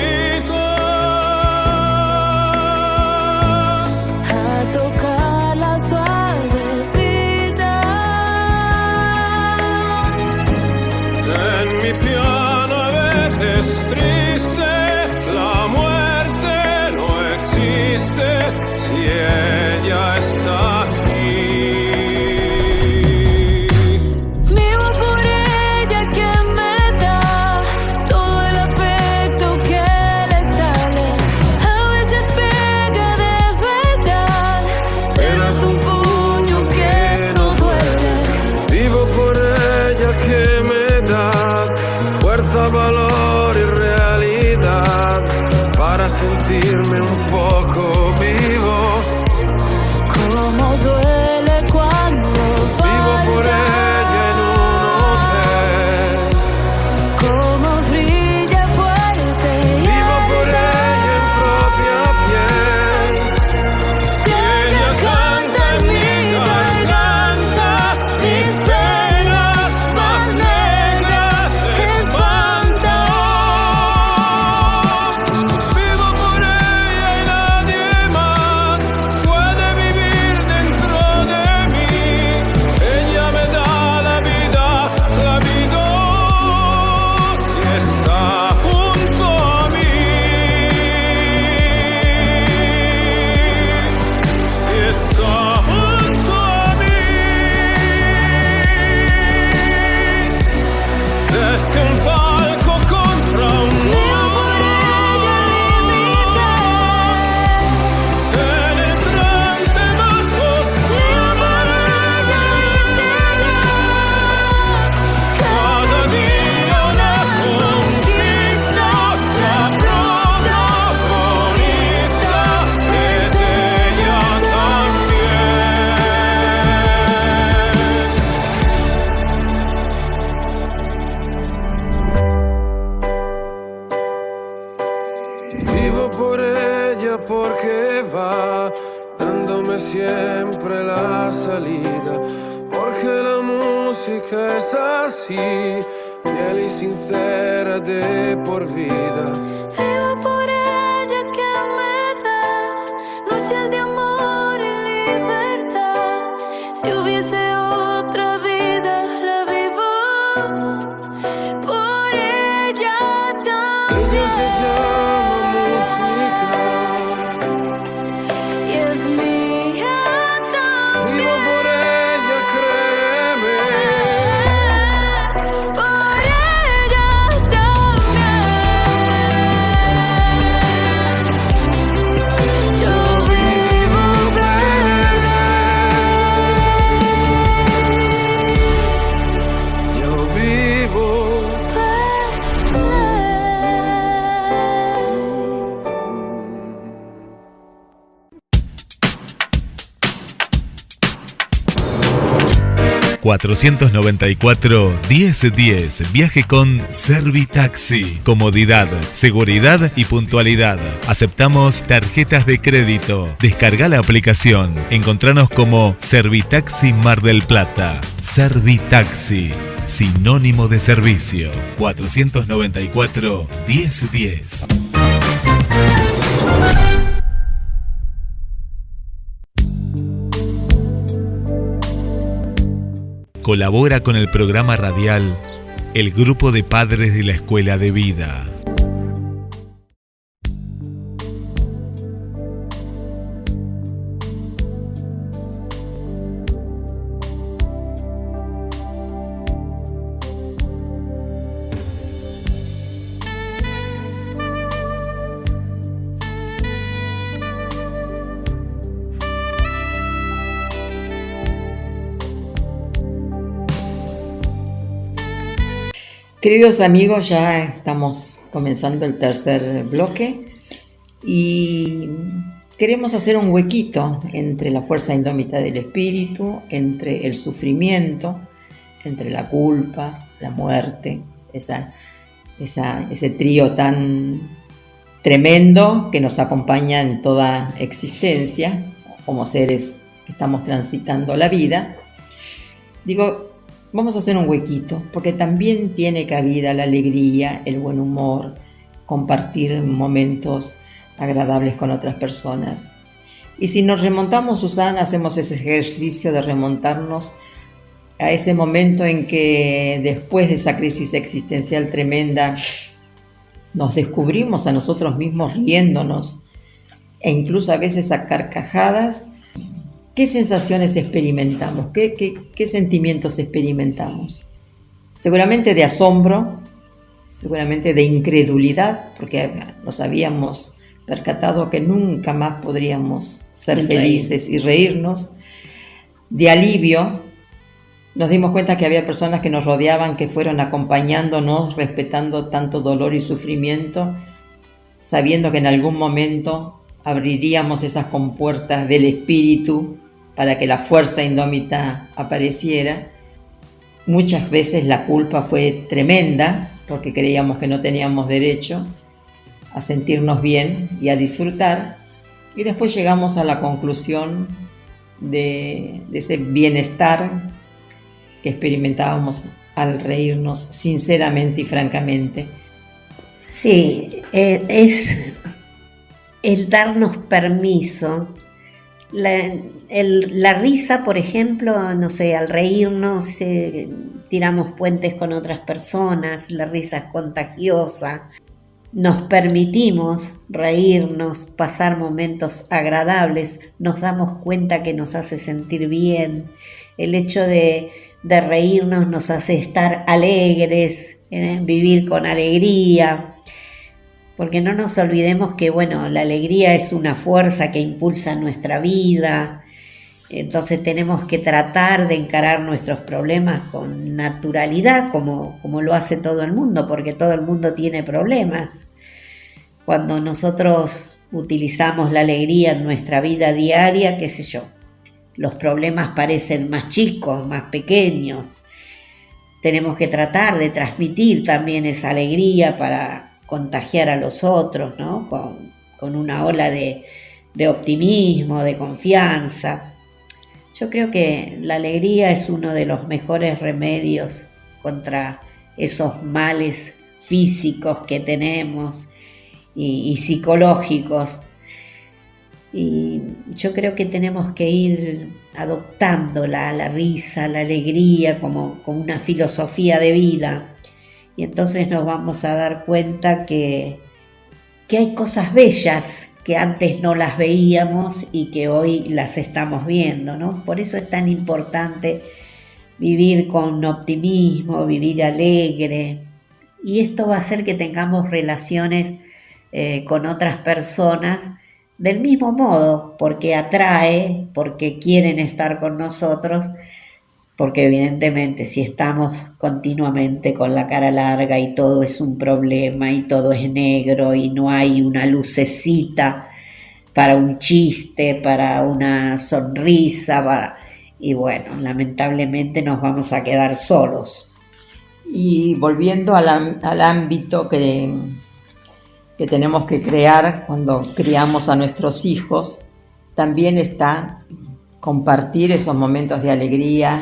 Speaker 9: porque la música es así, fiel y sincera de por vida.
Speaker 7: Vivo por ella que me da noches de amor y libertad. Si hubiese otra vida, la vivo por ella también.
Speaker 9: Ella se llama música
Speaker 7: y es mía también.
Speaker 9: Vivo por ella, créeme.
Speaker 7: Por ella también. Yo vivo por ella.
Speaker 9: Yo vivo.
Speaker 8: 494-1010. Viaje con Servitaxi. Comodidad, seguridad y puntualidad. Aceptamos tarjetas de crédito. Descarga la aplicación. Encontranos como Servitaxi Mar del Plata. Servitaxi, sinónimo de servicio. 494-1010. Colabora con el programa radial el Grupo de Padres de la Escuela de Vida.
Speaker 3: Queridos amigos, ya estamos comenzando el tercer bloque y queremos hacer un huequito entre la fuerza indómita del espíritu, entre el sufrimiento, entre la culpa, la muerte, ese trío tan tremendo que nos acompaña en toda existencia como seres que estamos transitando la vida. Vamos a hacer un huequito, porque también tiene cabida la alegría, el buen humor, compartir momentos agradables con otras personas. Y si nos remontamos, Susana, hacemos ese ejercicio de remontarnos a ese momento en que después de esa crisis existencial tremenda, nos descubrimos a nosotros mismos riéndonos, e incluso a veces a carcajadas. ¿Qué sensaciones experimentamos? ¿Qué sentimientos experimentamos? Seguramente de asombro, seguramente de incredulidad, porque nos habíamos percatado que nunca más podríamos ser felices y reírnos. De alivio, nos dimos cuenta que había personas que nos rodeaban, que fueron acompañándonos, respetando tanto dolor y sufrimiento, sabiendo que en algún momento abriríamos esas compuertas del espíritu para que la fuerza indómita apareciera. Muchas veces la culpa fue tremenda porque creíamos que no teníamos derecho a sentirnos bien y a disfrutar, y después llegamos a la conclusión de ese bienestar que experimentábamos al reírnos sinceramente y francamente.
Speaker 4: Sí, es el darnos permiso. La risa, por ejemplo, no sé, al reírnos tiramos puentes con otras personas, la risa es contagiosa, nos permitimos reírnos, pasar momentos agradables, nos damos cuenta que nos hace sentir bien, el hecho de reírnos nos hace estar alegres, vivir con alegría. Porque no nos olvidemos que, la alegría es una fuerza que impulsa nuestra vida. Entonces tenemos que tratar de encarar nuestros problemas con naturalidad, como lo hace todo el mundo, porque todo el mundo tiene problemas. Cuando nosotros utilizamos la alegría en nuestra vida diaria, los problemas parecen más chicos, más pequeños. Tenemos que tratar de transmitir también esa alegría para contagiar a los otros, ¿no? Con una ola de optimismo, de confianza. Yo creo que la alegría es uno de los mejores remedios contra esos males físicos que tenemos y psicológicos. Y yo creo que tenemos que ir adoptando la risa, la alegría como una filosofía de vida. Y entonces nos vamos a dar cuenta que hay cosas bellas que antes no las veíamos y que hoy las estamos viendo, ¿no? Por eso es tan importante vivir con optimismo, vivir alegre. Y esto va a hacer que tengamos relaciones con otras personas del mismo modo, porque atrae, porque quieren estar con nosotros, porque evidentemente si estamos continuamente con la cara larga y todo es un problema y todo es negro y no hay una lucecita para un chiste, para una sonrisa, y bueno, lamentablemente nos vamos a quedar solos.
Speaker 3: Y volviendo al ámbito que tenemos que crear cuando criamos a nuestros hijos, también está compartir esos momentos de alegría,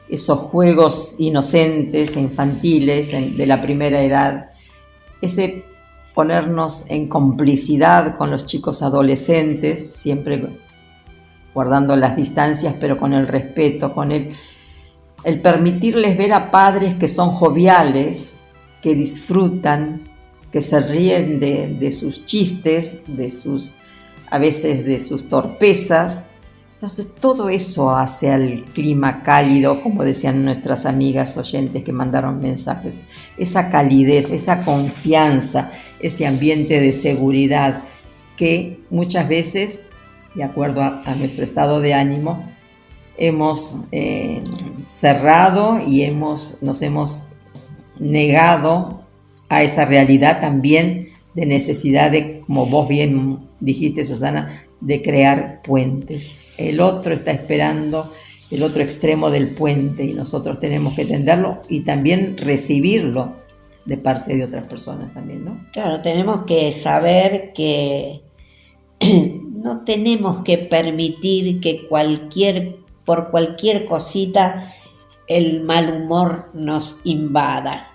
Speaker 3: esos juegos inocentes, infantiles, de la primera edad, ese ponernos en complicidad con los chicos adolescentes, siempre guardando las distancias, pero con el respeto, con el permitirles ver a padres que son joviales, que disfrutan, que se ríen de sus chistes, a veces de sus torpezas. Entonces todo eso hace al clima cálido, como decían nuestras amigas oyentes que mandaron mensajes, esa calidez, esa confianza, ese ambiente de seguridad que muchas veces, de acuerdo a nuestro estado de ánimo, hemos cerrado y nos hemos negado a esa realidad también de necesidad de, como vos bien dijiste, Susana, de crear puentes. El otro está esperando el otro extremo del puente y nosotros tenemos que tenderlo y también recibirlo de parte de otras personas también, ¿no?
Speaker 4: Claro, tenemos que saber que no tenemos que permitir que por cualquier cosita el mal humor nos invada.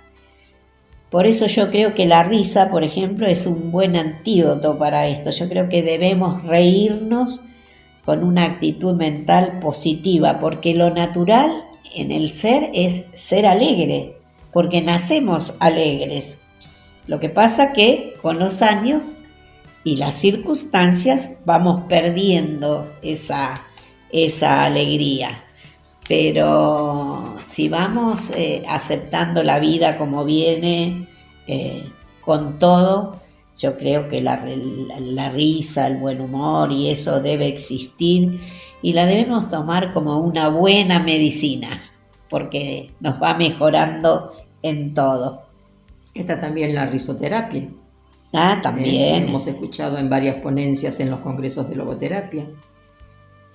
Speaker 4: Por eso yo creo que la risa, por ejemplo, es un buen antídoto para esto. Yo creo que debemos reírnos con una actitud mental positiva, porque lo natural en el ser es ser alegre, porque nacemos alegres. Lo que pasa que con los años y las circunstancias vamos perdiendo esa alegría. Pero si vamos aceptando la vida como viene, con todo, yo creo que la risa, el buen humor y eso debe existir y la debemos tomar como una buena medicina, porque nos va mejorando en todo.
Speaker 3: Está también la risoterapia.
Speaker 4: También.
Speaker 3: Hemos escuchado en varias ponencias en los congresos de logoterapia.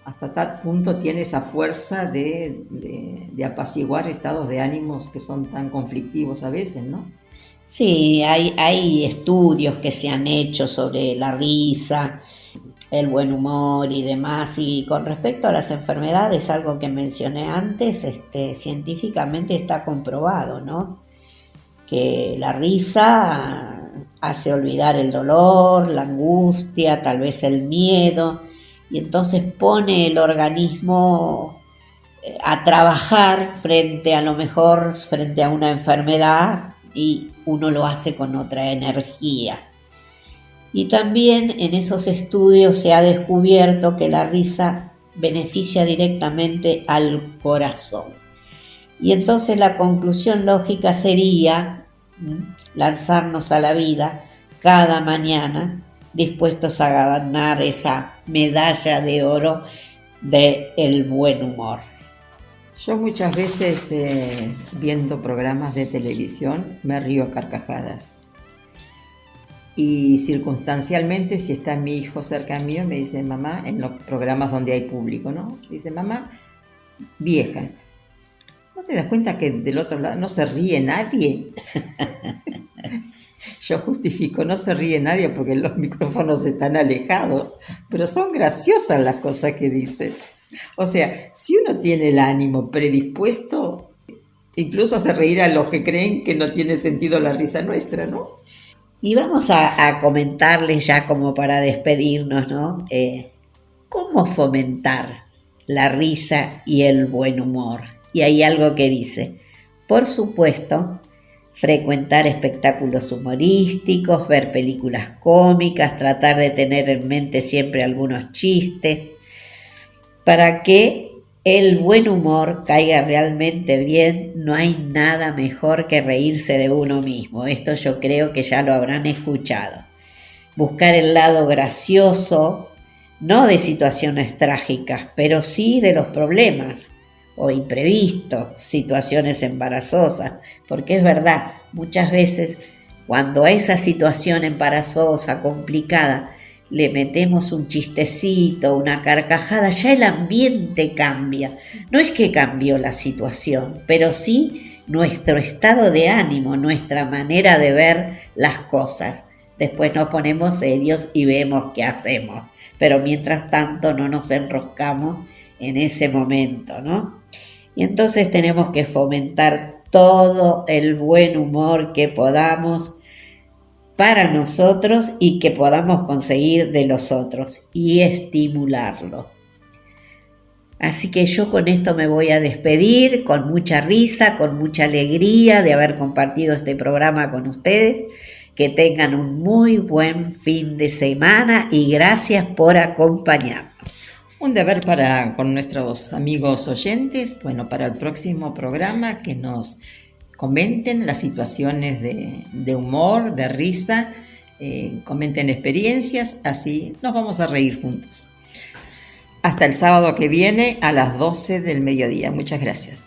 Speaker 3: Hasta tal punto tiene esa fuerza de apaciguar estados de ánimos que son tan conflictivos a veces, ¿no?
Speaker 4: Sí, hay estudios que se han hecho sobre la risa, el buen humor y demás. Y con respecto a las enfermedades, algo que mencioné antes, científicamente está comprobado, ¿no? Que la risa hace olvidar el dolor, la angustia, tal vez el miedo. Y entonces pone el organismo a trabajar frente a una enfermedad y uno lo hace con otra energía. Y también en esos estudios se ha descubierto que la risa beneficia directamente al corazón. Y entonces la conclusión lógica sería lanzarnos a la vida cada mañana dispuestos a ganar esa medalla de oro del buen humor.
Speaker 3: Yo muchas veces viendo programas de televisión me río a carcajadas. Y circunstancialmente, si está mi hijo cerca mío, me dice mamá, en los programas donde hay público, ¿no? Dice mamá, vieja, ¿no te das cuenta que del otro lado no se ríe nadie? Yo justifico, no se ríe nadie porque los micrófonos están alejados, pero son graciosas las cosas que dice. O sea, si uno tiene el ánimo predispuesto, incluso hace reír a los que creen que no tiene sentido la risa nuestra, ¿no?
Speaker 4: Y vamos a comentarles ya como para despedirnos, ¿no? ¿Cómo fomentar la risa y el buen humor? Y hay algo que dice, por supuesto, frecuentar espectáculos humorísticos, ver películas cómicas, tratar de tener en mente siempre algunos chistes, para que el buen humor caiga realmente bien. No hay nada mejor que reírse de uno mismo. Esto yo creo que ya lo habrán escuchado. Buscar el lado gracioso, no de situaciones trágicas, pero sí de los problemas o imprevistos, situaciones embarazosas, porque es verdad, muchas veces cuando a esa situación embarazosa, complicada, le metemos un chistecito, una carcajada, ya el ambiente cambia. No es que cambió la situación, pero sí nuestro estado de ánimo, nuestra manera de ver las cosas. Después nos ponemos serios y vemos qué hacemos, pero mientras tanto no nos enroscamos en ese momento, ¿no? Y entonces tenemos que fomentar todo el buen humor que podamos para nosotros y que podamos conseguir de los otros y estimularlo. Así que yo con esto me voy a despedir con mucha risa, con mucha alegría de haber compartido este programa con ustedes. Que tengan un muy buen fin de semana y gracias por acompañarnos.
Speaker 3: Un deber con nuestros amigos oyentes, bueno, para el próximo programa que nos comenten las situaciones de humor, de risa, comenten experiencias, así nos vamos a reír juntos. Hasta el sábado que viene a las 12 del mediodía. Muchas gracias.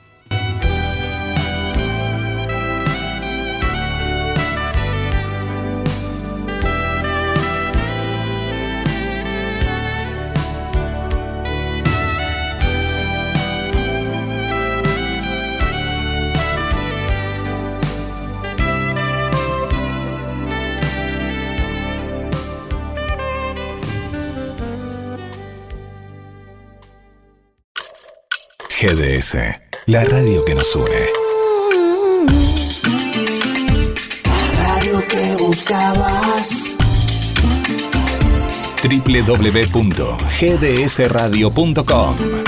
Speaker 1: GDS, la radio que nos une.
Speaker 2: La radio que buscabas.
Speaker 1: www.gdsradio.com